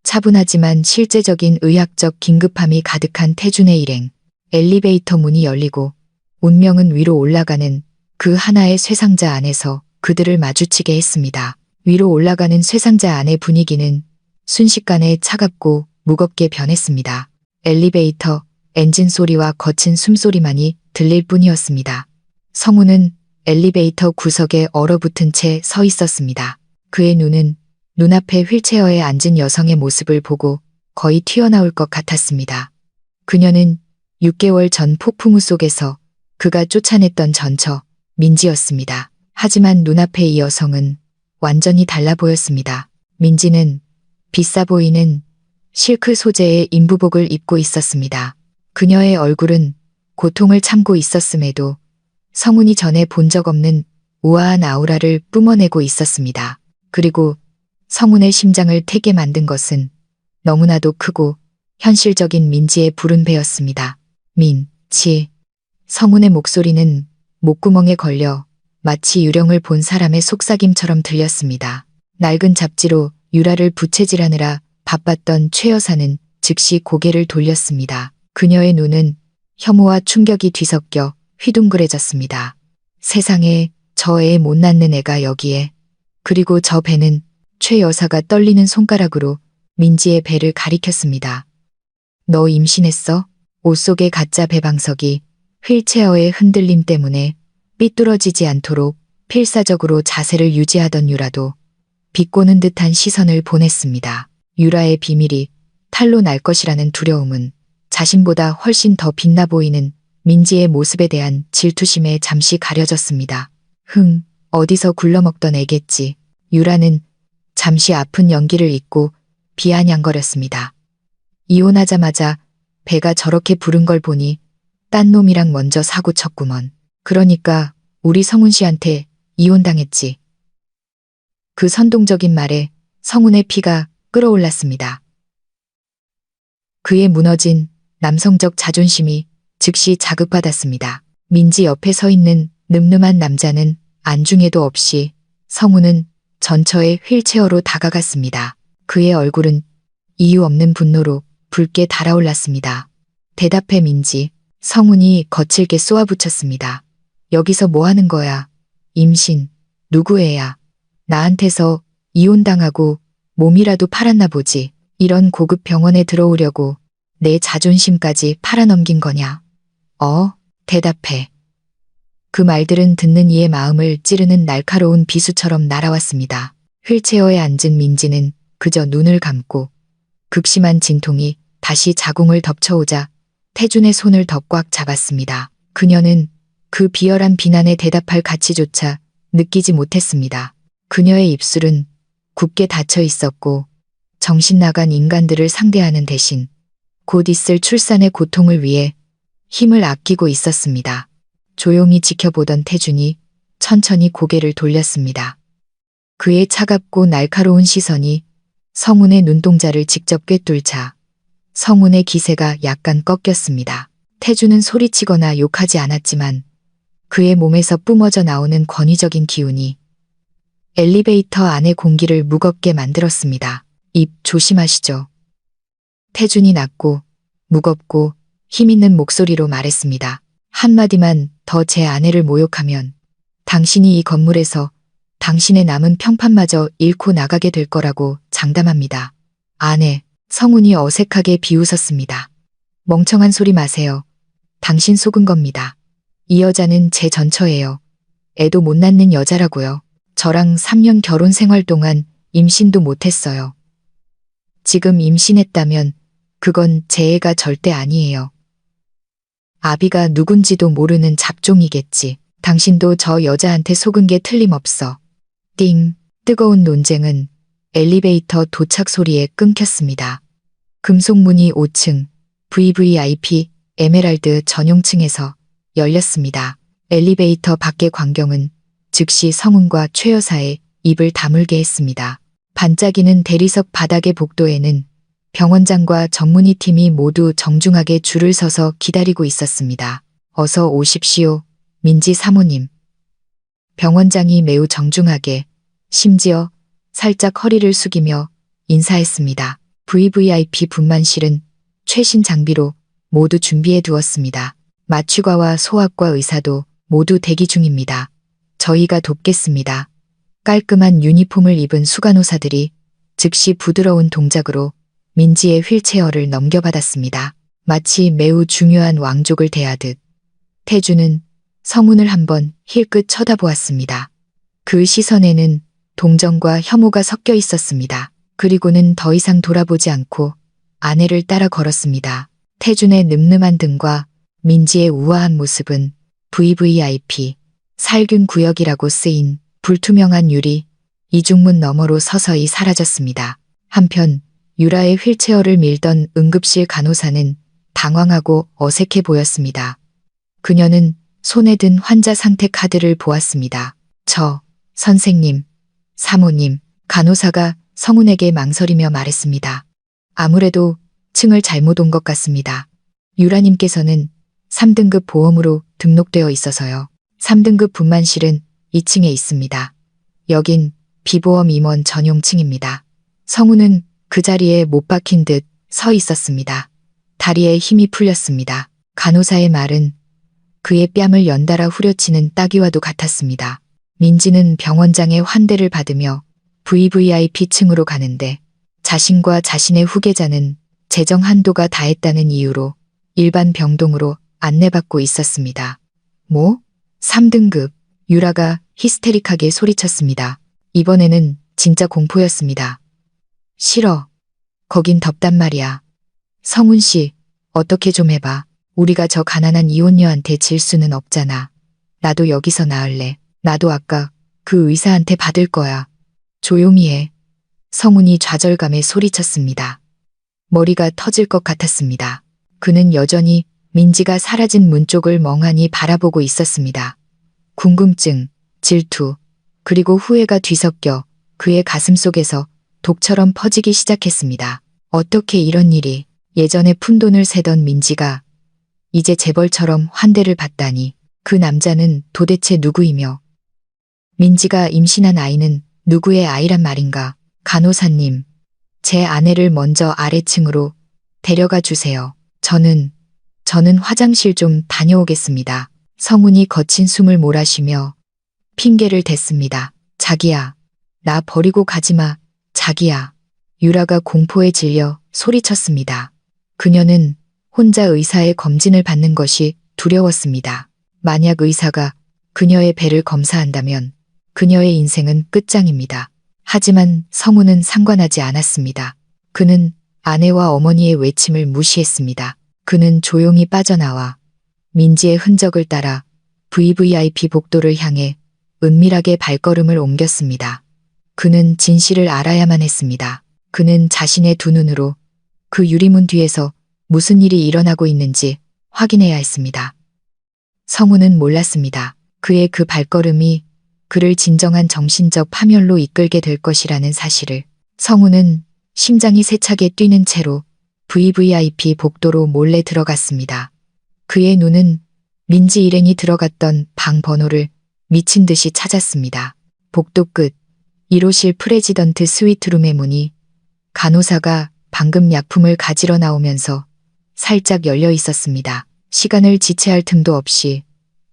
차분하지만 실제적인 의학적 긴급함이 가득한 태준의 일행. 엘리베이터 문이 열리고 운명은 위로 올라가는 그 하나의 쇠상자 안에서 그들을 마주치게 했습니다. 위로 올라가는 쇠상자 안의 분위기는 순식간에 차갑고 무겁게 변했습니다. 엘리베이터, 엔진 소리와 거친 숨소리만이 들릴 뿐이었습니다. 성훈은 엘리베이터 구석에 얼어붙은 채 서 있었습니다. 그의 눈은 눈앞에 휠체어에 앉은 여성의 모습을 보고 거의 튀어나올 것 같았습니다. 그녀는 6개월 전 폭풍우 속에서 그가 쫓아냈던 전처 민지였습니다. 하지만 눈앞의 이 여성은 완전히 달라 보였습니다. 민지는 비싸 보이는 실크 소재의 인부복을 입고 있었습니다. 그녀의 얼굴은 고통을 참고 있었음에도 성훈이 전에 본 적 없는 우아한 아우라를 뿜어내고 있었습니다. 그리고 성훈의 심장을 태게 만든 것은 너무나도 크고 현실적인 민지의 부른 배였습니다. 민지. 성훈의 목소리는 목구멍에 걸려 마치 유령을 본 사람의 속삭임처럼 들렸습니다. 낡은 잡지로 유라를 부채질하느라 바빴던 최 여사는 즉시 고개를 돌렸습니다. 그녀의 눈은 혐오와 충격이 뒤섞여 휘둥그레졌습니다. 세상에 저 애 못 낳는 애가 여기에. 그리고 저 배는 최 여사가 떨리는 손가락으로 민지의 배를 가리켰습니다. 너 임신했어? 옷 속의 가짜 배방석이 휠체어의 흔들림 때문에 삐뚤어지지 않도록 필사적으로 자세를 유지하던 유라도 비꼬는 듯한 시선을 보냈습니다. 유라의 비밀이 탈로 날 것이라는 두려움은 자신보다 훨씬 더 빛나 보이는 민지의 모습에 대한 질투심에 잠시 가려졌습니다. 어디서 굴러먹던 애겠지. 유라는 잠시 아픈 연기를 잊고 비아냥거렸습니다. 이혼하자마자 배가 저렇게 부른 걸 보니 딴 놈이랑 먼저 사고 쳤구먼. 그러니까 우리 성훈 씨한테 이혼당했지. 그 선동적인 말에 성훈의 피가 끓어올랐습니다. 그의 무너진 남성적 자존심이 즉시 자극받았습니다. 민지 옆에 서 있는 늠름한 남자는 안중에도 없이 성훈은 전처의 휠체어로 다가갔습니다. 그의 얼굴은 이유 없는 분노로 붉게 달아올랐습니다. 대답해 민지. 성훈이 거칠게 쏘아붙였습니다. 여기서 뭐 하는 거야? 임신. 누구 애야? 나한테서 이혼당하고 몸이라도 팔았나 보지. 이런 고급 병원에 들어오려고 내 자존심까지 팔아넘긴 거냐? 대답해. 그 말들은 듣는 이의 마음을 찌르는 날카로운 비수처럼 날아왔습니다. 휠체어에 앉은 민지는 그저 눈을 감고 극심한 진통이 다시 자궁을 덮쳐오자 태준의 손을 더 꽉 잡았습니다. 그녀는 그 비열한 비난에 대답할 가치조차 느끼지 못했습니다. 그녀의 입술은 굳게 닫혀 있었고 정신 나간 인간들을 상대하는 대신 곧 있을 출산의 고통을 위해 힘을 아끼고 있었습니다. 조용히 지켜보던 태준이 천천히 고개를 돌렸습니다. 그의 차갑고 날카로운 시선이 성훈의 눈동자를 직접 꿰뚫자 성훈의 기세가 약간 꺾였습니다. 태준은 소리치거나 욕하지 않았지만 그의 몸에서 뿜어져 나오는 권위적인 기운이 엘리베이터 안의 공기를 무겁게 만들었습니다. 입 조심하시죠. 태준이 낮고 무겁고 힘있는 목소리로 말했습니다. 한마디만 더 제 아내를 모욕하면 당신이 이 건물에서 당신의 남은 평판마저 잃고 나가게 될 거라고 장담합니다. 아내. 성훈이 어색하게 비웃었습니다. 멍청한 소리 마세요. 당신 속은 겁니다. 이 여자는 제 전처예요. 애도 못 낳는 여자라고요. 저랑 3년 결혼 생활 동안 임신도 못했어요. 지금 임신했다면 그건 제 애가 절대 아니에요. 아비가 누군지도 모르는 잡종이겠지. 당신도 저 여자한테 속은 게 틀림없어. 띵. 뜨거운 논쟁은 엘리베이터 도착 소리에 끊겼습니다. 금속문이 5층 VVIP 에메랄드 전용층에서 열렸습니다. 엘리베이터 밖의 광경은 즉시 성훈과 최 여사의 입을 다물게 했습니다. 반짝이는 대리석 바닥의 복도에는 병원장과 전문의 팀이 모두 정중하게 줄을 서서 기다리고 있었습니다. 어서 오십시오, 민지 사모님. 병원장이 매우 정중하게, 심지어 살짝 허리를 숙이며 인사했습니다. VVIP 분만실은 최신 장비로 모두 준비해 두었습니다. 마취과와 소아과 의사도 모두 대기 중입니다. 저희가 돕겠습니다. 깔끔한 유니폼을 입은 수간호사들이 즉시 부드러운 동작으로 민지의 휠체어를 넘겨받았습니다. 마치 매우 중요한 왕족을 대하듯 태준은 성훈을 한번 힐끗 쳐다보았습니다. 그 시선에는 동정과 혐오가 섞여 있었습니다. 그리고는 더 이상 돌아보지 않고 아내를 따라 걸었습니다. 태준의 늠름한 등과 민지의 우아한 모습은 VVIP, 살균 구역이라고 쓰인 불투명한 유리 이중문 너머로 서서히 사라졌습니다. 한편 유라의 휠체어를 밀던 응급실 간호사는 당황하고 어색해 보였습니다. 그녀는 손에 든 환자 상태 카드를 보았습니다. 선생님, 사모님, 간호사가 성훈에게 망설이며 말했습니다. 아무래도 층을 잘못 온 것 같습니다. 유라님께서는 3등급 보험으로 등록되어 있어서요. 3등급 분만실은 2층에 있습니다. 여긴 비보험 임원 전용층입니다. 성훈은 그 자리에 못 박힌 듯 서 있었습니다. 다리에 힘이 풀렸습니다. 간호사의 말은 그의 뺨을 연달아 후려치는 따귀와도 같았습니다. 민지는 병원장의 환대를 받으며 VVIP층으로 가는데 자신과 자신의 후계자는 재정 한도가 다했다는 이유로 일반 병동으로 안내받고 있었습니다. 3등급. 유라가 히스테릭하게 소리쳤습니다. 이번에는 진짜 공포였습니다. 싫어. 거긴 덥단 말이야. 성훈 씨, 어떻게 좀 해봐. 우리가 저 가난한 이혼녀한테 질 수는 없잖아. 나도 여기서 나을래. 나도 아까 그 의사한테 받을 거야. 조용히 해. 성훈이 좌절감에 소리쳤습니다. 머리가 터질 것 같았습니다. 그는 여전히 민지가 사라진 문 쪽을 멍하니 바라보고 있었습니다. 궁금증, 질투, 그리고 후회가 뒤섞여 그의 가슴 속에서 독처럼 퍼지기 시작했습니다. 어떻게 이런 일이. 예전에 푼돈을 세던 민지가 이제 재벌처럼 환대를 받다니. 그 남자는 도대체 누구이며 민지가 임신한 아이는 누구의 아이란 말인가. 간호사님, 제 아내를 먼저 아래층으로 데려가 주세요. 저는 화장실 좀 다녀오겠습니다. 성훈이 거친 숨을 몰아쉬며 핑계를 댔습니다. 자기야, 나 버리고 가지마. 자기야. 유라가 공포에 질려 소리쳤습니다. 그녀는 혼자 의사의 검진을 받는 것이 두려웠습니다. 만약 의사가 그녀의 배를 검사한다면 그녀의 인생은 끝장입니다. 하지만 성훈은 상관하지 않았습니다. 그는 아내와 어머니의 외침을 무시했습니다. 그는 조용히 빠져나와 민지의 흔적을 따라 VVIP 복도를 향해 은밀하게 발걸음을 옮겼습니다. 그는 진실을 알아야만 했습니다. 그는 자신의 두 눈으로 그 유리문 뒤에서 무슨 일이 일어나고 있는지 확인해야 했습니다. 성훈은 몰랐습니다. 그의 그 발걸음이 그를 진정한 정신적 파멸로 이끌게 될 것이라는 사실을. 성훈은 심장이 세차게 뛰는 채로 VVIP 복도로 몰래 들어갔습니다. 그의 눈은 민지 일행이 들어갔던 방 번호를 미친 듯이 찾았습니다. 복도 끝 1호실 프레지던트 스위트룸의 문이 간호사가 방금 약품을 가지러 나오면서 살짝 열려 있었습니다. 시간을 지체할 틈도 없이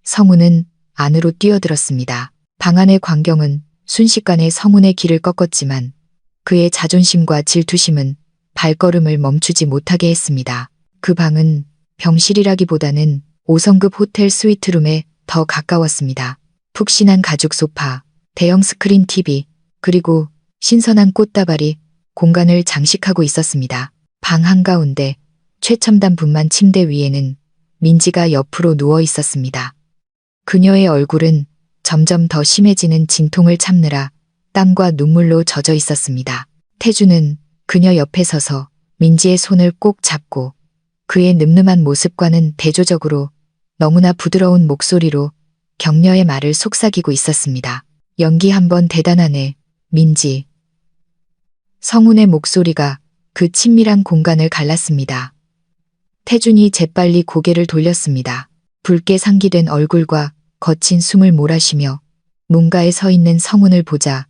성훈은 안으로 뛰어들었습니다. 방 안의 광경은 순식간에 성훈의 길을 꺾었지만 그의 자존심과 질투심은 발걸음을 멈추지 못하게 했습니다. 그 방은 병실이라기보다는 5성급 호텔 스위트룸에 더 가까웠습니다. 푹신한 가죽 소파, 대형 스크린 TV, 그리고 신선한 꽃다발이 공간을 장식하고 있었습니다. 방 한가운데 최첨단 분만 침대 위에는 민지가 옆으로 누워 있었습니다. 그녀의 얼굴은 점점 더 심해지는 진통을 참느라 땀과 눈물로 젖어 있었습니다. 태주는 그녀 옆에 서서 민지의 손을 꼭 잡고 그의 늠름한 모습과는 대조적으로 너무나 부드러운 목소리로 격려의 말을 속삭이고 있었습니다. 연기 한번 대단하네, 민지. 성훈의 목소리가 그 친밀한 공간을 갈랐습니다. 태준이 재빨리 고개를 돌렸습니다. 붉게 상기된 얼굴과 거친 숨을 몰아쉬며 문가에 서 있는 성훈을 보자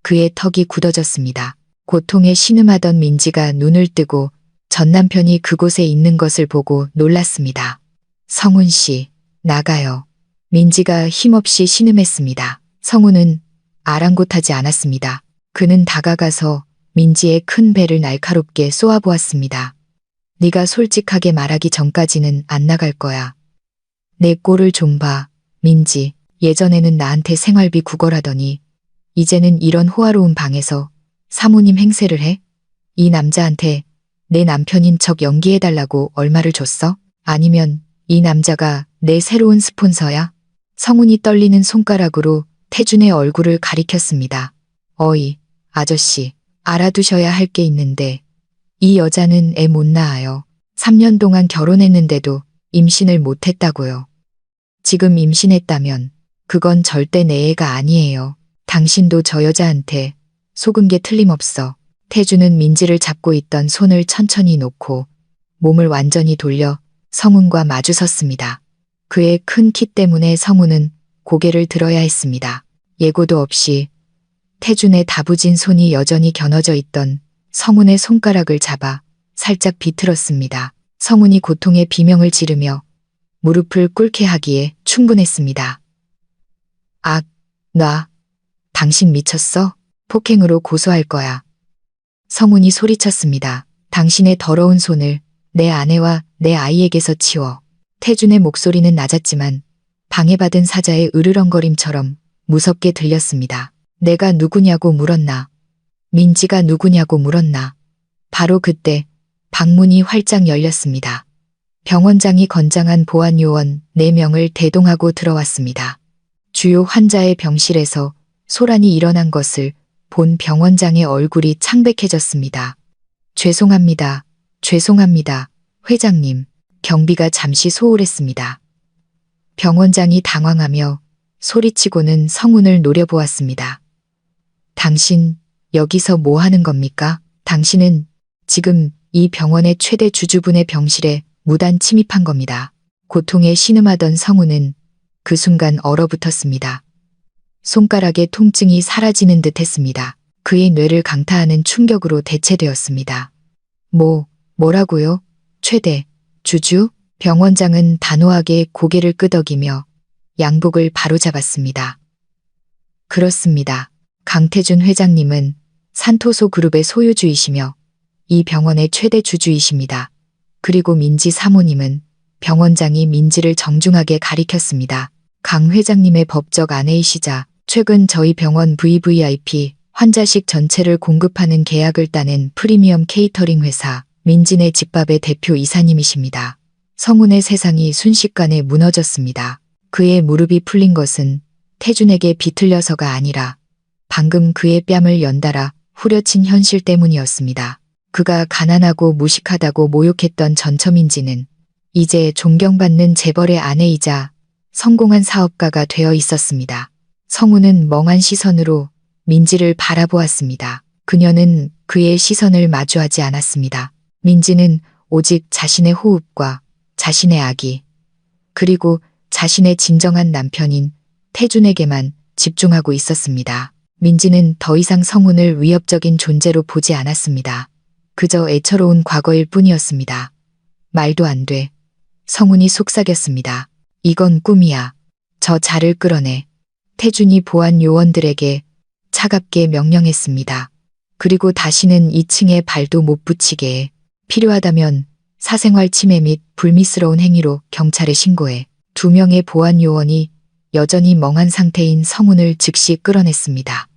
그의 턱이 굳어졌습니다. 고통에 신음하던 민지가 눈을 뜨고 전 남편이 그곳에 있는 것을 보고 놀랐습니다. 성훈 씨, 나가요. 민지가 힘없이 신음했습니다. 성훈은 아랑곳하지 않았습니다. 그는 다가가서 민지의 큰 배를 날카롭게 쏘아보았습니다. 네가 솔직하게 말하기 전까지는 안 나갈 거야. 내 꼴을 좀 봐, 민지. 예전에는 나한테 생활비 구걸하더니 이제는 이런 호화로운 방에서 사모님 행세를 해? 이 남자한테 내 남편인 척 연기해달라고 얼마를 줬어? 아니면 이 남자가 내 새로운 스폰서야? 성훈이 떨리는 손가락으로 태준의 얼굴을 가리켰습니다. 어이, 아저씨, 알아두셔야 할 게 있는데 이 여자는 애 못 낳아요. 3년 동안 결혼했는데도 임신을 못했다고요. 지금 임신했다면 그건 절대 내 애가 아니에요. 당신도 저 여자한테 속은 게 틀림없어. 태준은 민지를 잡고 있던 손을 천천히 놓고 몸을 완전히 돌려 성훈과 마주섰습니다. 그의 큰 키 때문에 성훈은 고개를 들어야 했습니다. 예고도 없이 태준의 다부진 손이 여전히 겨눠져 있던 성훈의 손가락을 잡아 살짝 비틀었습니다. 성훈이 고통의 비명을 지르며 무릎을 꿇게 하기에 충분했습니다. 악, 놔. 당신 미쳤어? 폭행으로 고소할 거야. 성훈이 소리쳤습니다. 당신의 더러운 손을 내 아내와 내 아이에게서 치워. 태준의 목소리는 낮았지만 방해받은 사자의 으르렁거림처럼 무섭게 들렸습니다. 내가 누구냐고 물었나? 민지가 누구냐고 물었나? 바로 그때 방문이 활짝 열렸습니다. 병원장이 건장한 보안요원 4명을 대동하고 들어왔습니다. 주요 환자의 병실에서 소란이 일어난 것을 본 병원장의 얼굴이 창백해졌습니다. 죄송합니다. 죄송합니다. 회장님. 경비가 잠시 소홀했습니다. 병원장이 당황하며 소리치고는 성훈을 노려보았습니다. 당신, 여기서 뭐 하는 겁니까? 당신은 지금 이 병원의 최대 주주분의 병실에 무단 침입한 겁니다. 고통에 신음하던 성훈은 그 순간 얼어붙었습니다. 손가락의 통증이 사라지는 듯 했습니다. 그의 뇌를 강타하는 충격으로 대체되었습니다. 뭐라고요? 최대, 주주? 병원장은 단호하게 고개를 끄덕이며 양복을 바로잡았습니다. 그렇습니다. 강태준 회장님은 산토소 그룹의 소유주이시며 이 병원의 최대 주주이십니다. 그리고 민지 사모님은 병원장이 민지를 정중하게 가리켰습니다. 강 회장님의 법적 아내이시자 최근 저희 병원 VVIP 환자식 전체를 공급하는 계약을 따낸 프리미엄 케이터링 회사 민지네 집밥의 대표 이사님이십니다. 성훈의 세상이 순식간에 무너졌습니다. 그의 무릎이 풀린 것은 태준에게 비틀려서가 아니라 방금 그의 뺨을 연달아 후려친 현실 때문이었습니다. 그가 가난하고 무식하다고 모욕했던 전처민지는 이제 존경받는 재벌의 아내이자 성공한 사업가가 되어 있었습니다. 성훈은 멍한 시선으로 민지를 바라보았습니다. 그녀는 그의 시선을 마주하지 않았습니다. 민지는 오직 자신의 호흡과 자신의 아기, 그리고 자신의 진정한 남편인 태준에게만 집중하고 있었습니다. 민지는 더 이상 성훈을 위협적인 존재로 보지 않았습니다. 그저 애처로운 과거일 뿐이었습니다. 말도 안 돼. 성훈이 속삭였습니다. 이건 꿈이야. 저 자를 끌어내. 태준이 보안 요원들에게 차갑게 명령했습니다. 그리고 다시는 2층에 발도 못 붙이게 해. 필요하다면 사생활 침해 및 불미스러운 행위로 경찰에 신고해. 2명의 보안 요원이 여전히 멍한 상태인 성훈을 즉시 끌어냈습니다.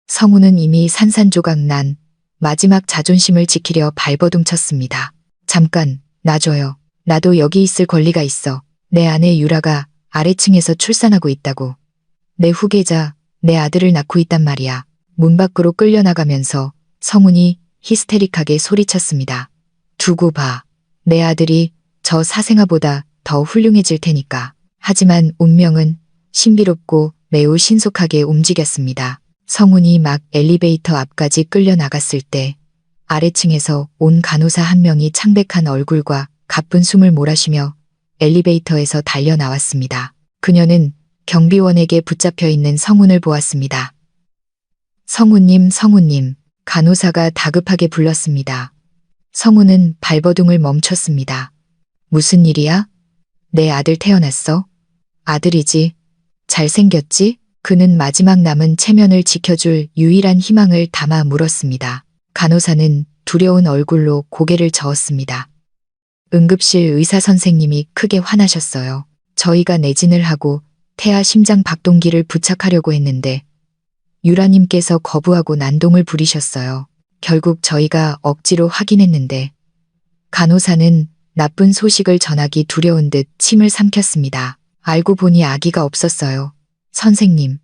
성훈은 이미 산산조각 난 마지막 자존심을 지키려 발버둥 쳤습니다. 잠깐, 놔줘요. 나도 여기 있을 권리가 있어. 내 아내 유라가 아래층에서 출산하고 있다고. 내 후계자, 내 아들을 낳고 있단 말이야. 문 밖으로 끌려나가면서 성훈이 히스테릭하게 소리쳤습니다. 두고 봐. 내 아들이 저 사생아보다 더 훌륭해질 테니까. 하지만 운명은 신비롭고 매우 신속하게 움직였습니다. 성훈이 막 엘리베이터 앞까지 끌려나갔을 때 아래층에서 온 간호사 한 명이 창백한 얼굴과 가쁜 숨을 몰아쉬며 엘리베이터에서 달려나왔습니다. 그녀는 경비원에게 붙잡혀 있는 성훈을 보았습니다. 성훈님, 성훈님, 간호사가 다급하게 불렀습니다. 성훈은 발버둥을 멈췄습니다. 무슨 일이야? 내 아들 태어났어? 아들이지. 잘생겼지? 그는 마지막 남은 체면을 지켜줄 유일한 희망을 담아 물었습니다. 간호사는 두려운 얼굴로 고개를 저었습니다. 응급실 의사 선생님이 크게 화나셨어요. 저희가 내진을 하고 태아 심장 박동기를 부착하려고 했는데 유라님께서 거부하고 난동을 부리셨어요. 결국 저희가 억지로 확인했는데 간호사는 나쁜 소식을 전하기 두려운 듯 침을 삼켰습니다. 알고 보니 아기가 없었어요. 선생님.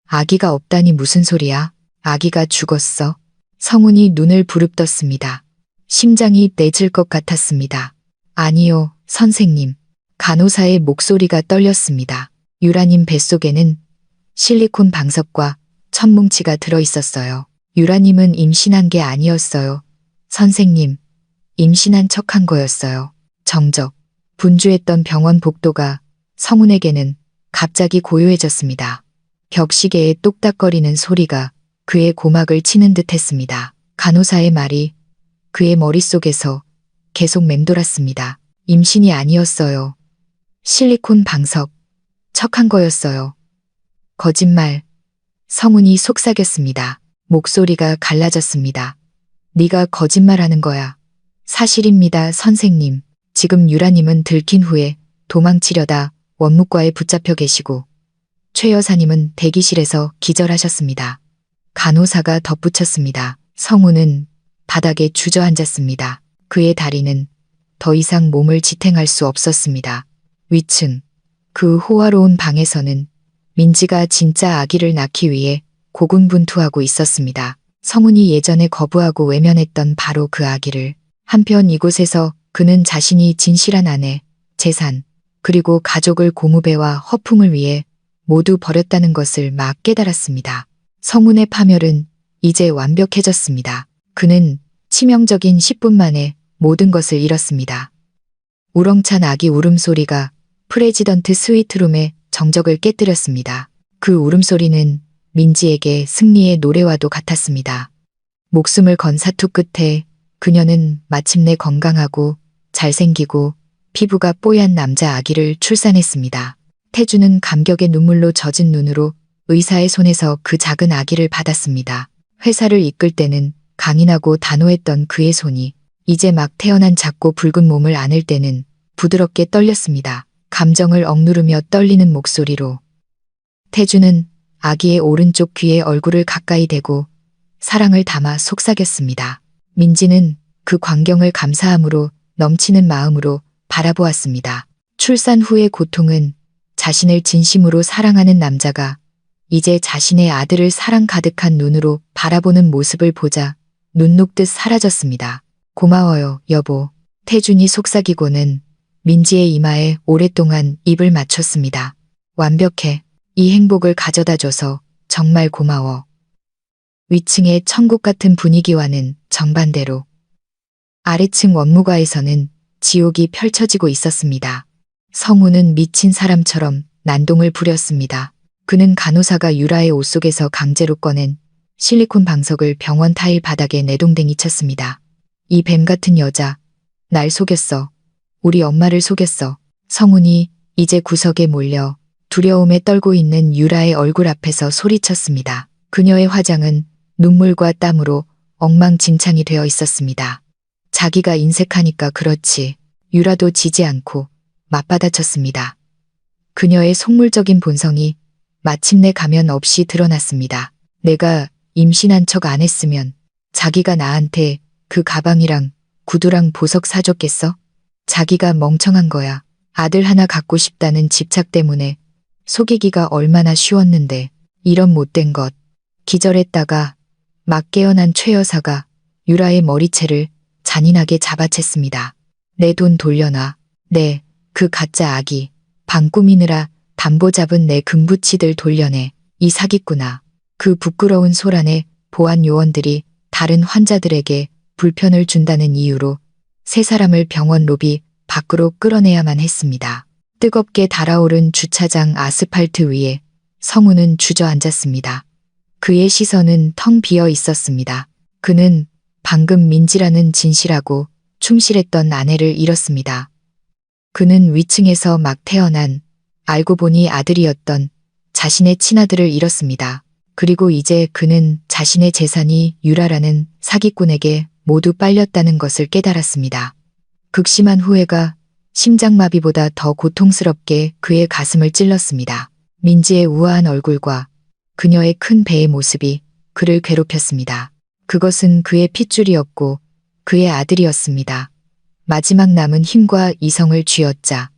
아기가 없다니 무슨 소리야? 아기가 죽었어. 성훈이 눈을 부릅떴습니다. 심장이 내질 것 같았습니다. 아니요, 선생님. 간호사의 목소리가 떨렸습니다. 유라님 뱃속에는 실리콘 방석과 천뭉치가 들어있었어요. 유라님은 임신한 게 아니었어요. 선생님, 임신한 척한 거였어요. 정적, 분주했던 병원 복도가 성훈에게는 갑자기 고요해졌습니다. 벽시계의 똑딱거리는 소리가 그의 고막을 치는 듯 했습니다. 간호사의 말이 그의 머릿속에서 계속 맴돌았습니다. 임신이 아니었어요. 실리콘 방석, 척한 거였어요. 거짓말. 성훈이 속삭였습니다. 목소리가 갈라졌습니다. 네가 거짓말하는 거야. 사실입니다, 선생님. 지금 유라님은 들킨 후에 도망치려다 원무과에 붙잡혀 계시고 최 여사님은 대기실에서 기절하셨습니다. 간호사가 덧붙였습니다. 성훈은 바닥에 주저앉았습니다. 그의 다리는 더 이상 몸을 지탱할 수 없었습니다. 위층, 그 호화로운 방에서는 민지가 진짜 아기를 낳기 위해 고군분투하고 있었습니다. 성훈이 예전에 거부하고 외면했던 바로 그 아기를. 한편 이곳에서 그는 자신이 진실한 아내, 재산, 그리고 가족을 고무배와 허풍을 위해 모두 버렸다는 것을 막 깨달았습니다. 성훈의 파멸은 이제 완벽해졌습니다. 그는 치명적인 10분 만에 모든 것을 잃었습니다. 우렁찬 아기 울음소리가 프레지던트 스위트룸의 정적을 깨뜨렸습니다. 그 울음소리는 민지에게 승리의 노래와도 같았습니다. 목숨을 건 사투 끝에 그녀는 마침내 건강하고 잘생기고 피부가 뽀얀 남자 아기를 출산했습니다. 태주는 감격의 눈물로 젖은 눈으로 의사의 손에서 그 작은 아기를 받았습니다. 회사를 이끌 때는 강인하고 단호했던 그의 손이 이제 막 태어난 작고 붉은 몸을 안을 때는 부드럽게 떨렸습니다. 감정을 억누르며 떨리는 목소리로. 태주는 아기의 오른쪽 귀에 얼굴을 가까이 대고 사랑을 담아 속삭였습니다. 민지는 그 광경을 감사함으로 넘치는 마음으로 바라보았습니다. 출산 후의 고통은 자신을 진심으로 사랑하는 남자가 이제 자신의 아들을 사랑 가득한 눈으로 바라보는 모습을 보자 눈 녹듯 사라졌습니다. 고마워요, 여보. 태준이 속삭이고는 민지의 이마에 오랫동안 입을 맞췄습니다. 완벽해. 이 행복을 가져다줘서 정말 고마워. 위층의 천국 같은 분위기와는 정반대로 아래층 원무과에서는 지옥이 펼쳐지고 있었습니다. 성우는 미친 사람처럼 난동을 부렸습니다. 그는 간호사가 유라의 옷 속에서 강제로 꺼낸 실리콘 방석을 병원 타일 바닥에 내동댕이 쳤습니다. 이 뱀 같은 여자, 날 속였어. 우리 엄마를 속였어. 성훈이 이제 구석에 몰려 두려움에 떨고 있는 유라의 얼굴 앞에서 소리쳤습니다. 그녀의 화장은 눈물과 땀으로 엉망진창이 되어 있었습니다. 자기가 인색하니까 그렇지. 유라도 지지 않고 맞받아쳤습니다. 그녀의 속물적인 본성이 마침내 가면 없이 드러났습니다. 내가 임신한 척 안 했으면 자기가 나한테 그 가방이랑 구두랑 보석 사줬겠어? 자기가 멍청한 거야. 아들 하나 갖고 싶다는 집착 때문에 속이기가 얼마나 쉬웠는데 이런 못된 것. 기절했다가 막 깨어난 최 여사가 유라의 머리채를 잔인하게 잡아챘습니다. 내 돈 돌려놔. 네, 그 가짜 아기. 방 꾸미느라 담보 잡은 내 금부치들 돌려내. 이 사기꾼아. 그 부끄러운 소란에 보안 요원들이 다른 환자들에게 불편을 준다는 이유로 세 사람을 병원 로비 밖으로 끌어내야만 했습니다. 뜨겁게 달아오른 주차장 아스팔트 위에 성우는 주저앉았습니다. 그의 시선은 텅 비어 있었습니다. 그는 방금 민지라는 진실하고 충실했던 아내를 잃었습니다. 그는 위층에서 막 태어난 알고 보니 아들이었던 자신의 친아들을 잃었습니다. 그리고 이제 그는 자신의 재산이 유라라는 사기꾼에게 모두 빨렸다는 것을 깨달았습니다. 극심한 후회가 심장마비보다 더 고통스럽게 그의 가슴을 찔렀습니다. 민지의 우아한 얼굴과 그녀의 큰 배의 모습이 그를 괴롭혔습니다. 그것은 그의 핏줄이었고 그의 아들이었습니다. 마지막 남은 힘과 이성을 쥐어짜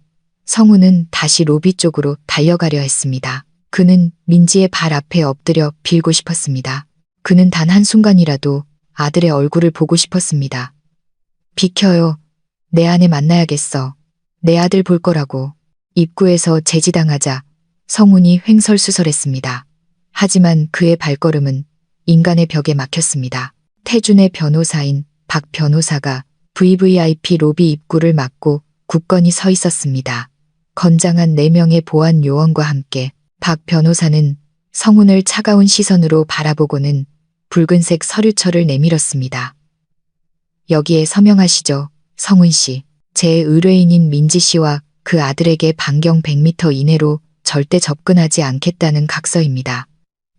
성우는 다시 로비 쪽으로 달려가려 했습니다. 그는 민지의 발 앞에 엎드려 빌고 싶었습니다. 그는 단 한순간이라도 아들의 얼굴을 보고 싶었습니다. 비켜요. 내 아내 만나야겠어. 내 아들 볼 거라고. 입구에서 제지당하자 성훈이 횡설수설했습니다. 하지만 그의 발걸음은 인간의 벽에 막혔습니다. 태준의 변호사인 박 변호사가 VVIP 로비 입구를 막고 굳건히 서 있었습니다. 건장한 4명의 보안 요원과 함께 박 변호사는 성훈을 차가운 시선으로 바라보고는 붉은색 서류철을 내밀었습니다. 여기에 서명하시죠, 성훈 씨. 제 의뢰인인 민지 씨와 그 아들에게 반경 100m 이내로 절대 접근하지 않겠다는 각서입니다.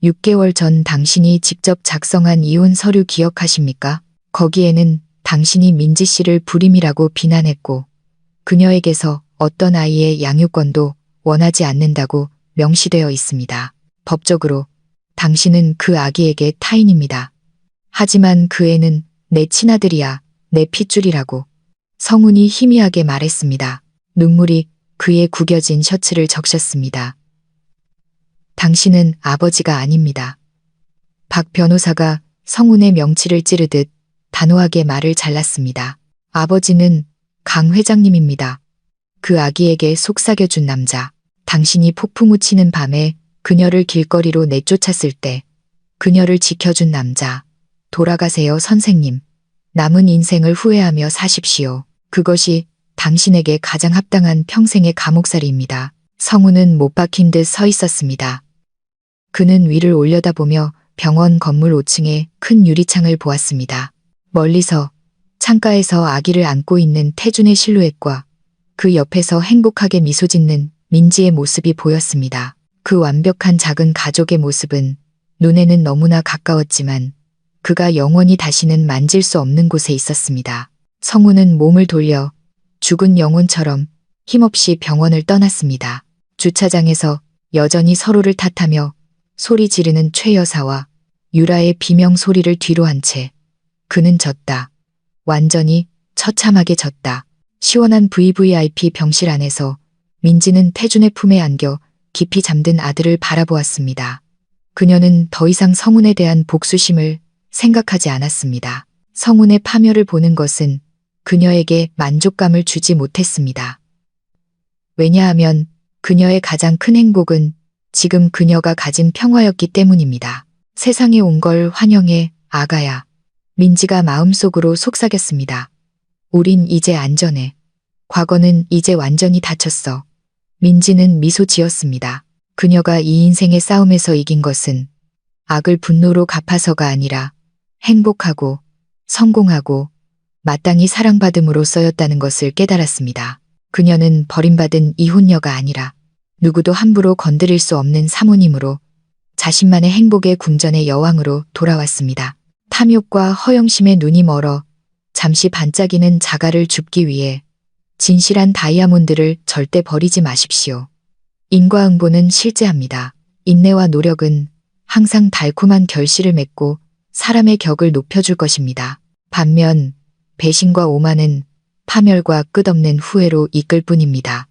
6개월 전 당신이 직접 작성한 이혼 서류 기억하십니까? 거기에는 당신이 민지 씨를 불임이라고 비난했고 그녀에게서 어떤 아이의 양육권도 원하지 않는다고 명시되어 있습니다. 법적으로 당신은 그 아기에게 타인입니다. 하지만 그 애는 내 친아들이야, 내 핏줄이라고 성훈이 희미하게 말했습니다. 눈물이 그의 구겨진 셔츠를 적셨습니다. 당신은 아버지가 아닙니다. 박 변호사가 성훈의 명치를 찌르듯 단호하게 말을 잘랐습니다. 아버지는 강 회장님입니다. 그 아기에게 속삭여준 남자. 당신이 폭풍 우치는 밤에 그녀를 길거리로 내쫓았을 때 그녀를 지켜준 남자. 돌아가세요, 선생님. 남은 인생을 후회하며 사십시오. 그것이 당신에게 가장 합당한 평생의 감옥살이입니다. 성훈은 못 박힌 듯 서 있었습니다. 그는 위를 올려다보며 병원 건물 5층의 큰 유리창을 보았습니다. 멀리서 창가에서 아기를 안고 있는 태준의 실루엣과 그 옆에서 행복하게 미소 짓는 민지의 모습이 보였습니다. 그 완벽한 작은 가족의 모습은 눈에는 너무나 가까웠지만 그가 영원히 다시는 만질 수 없는 곳에 있었습니다. 성훈은 몸을 돌려 죽은 영혼처럼 힘없이 병원을 떠났습니다. 주차장에서 여전히 서로를 탓하며 소리 지르는 최 여사와 유라의 비명 소리를 뒤로 한 채 그는 졌다. 완전히 처참하게 졌다. 시원한 VVIP 병실 안에서 민지는 태준의 품에 안겨 깊이 잠든 아들을 바라보았습니다. 그녀는 더 이상 성훈에 대한 복수심을 생각하지 않았습니다. 성훈의 파멸을 보는 것은 그녀에게 만족감을 주지 못했습니다. 왜냐하면 그녀의 가장 큰 행복은 지금 그녀가 가진 평화였기 때문입니다. 세상에 온 걸 환영해, 아가야. 민지가 마음속으로 속삭였습니다. 우린 이제 안전해. 과거는 이제 완전히 닫혔어. 민지는 미소 지었습니다. 그녀가 이 인생의 싸움에서 이긴 것은 악을 분노로 갚아서가 아니라 행복하고 성공하고 마땅히 사랑받음으로써였다는 것을 깨달았습니다. 그녀는 버림받은 이혼녀가 아니라 누구도 함부로 건드릴 수 없는 사모님으로 자신만의 행복의 궁전의 여왕으로 돌아왔습니다. 탐욕과 허영심에 눈이 멀어 잠시 반짝이는 자갈을 줍기 위해 진실한 다이아몬드를 절대 버리지 마십시오. 인과응보는 실제합니다. 인내와 노력은 항상 달콤한 결실을 맺고 사람의 격을 높여줄 것입니다. 반면 배신과 오만은 파멸과 끝없는 후회로 이끌 뿐입니다.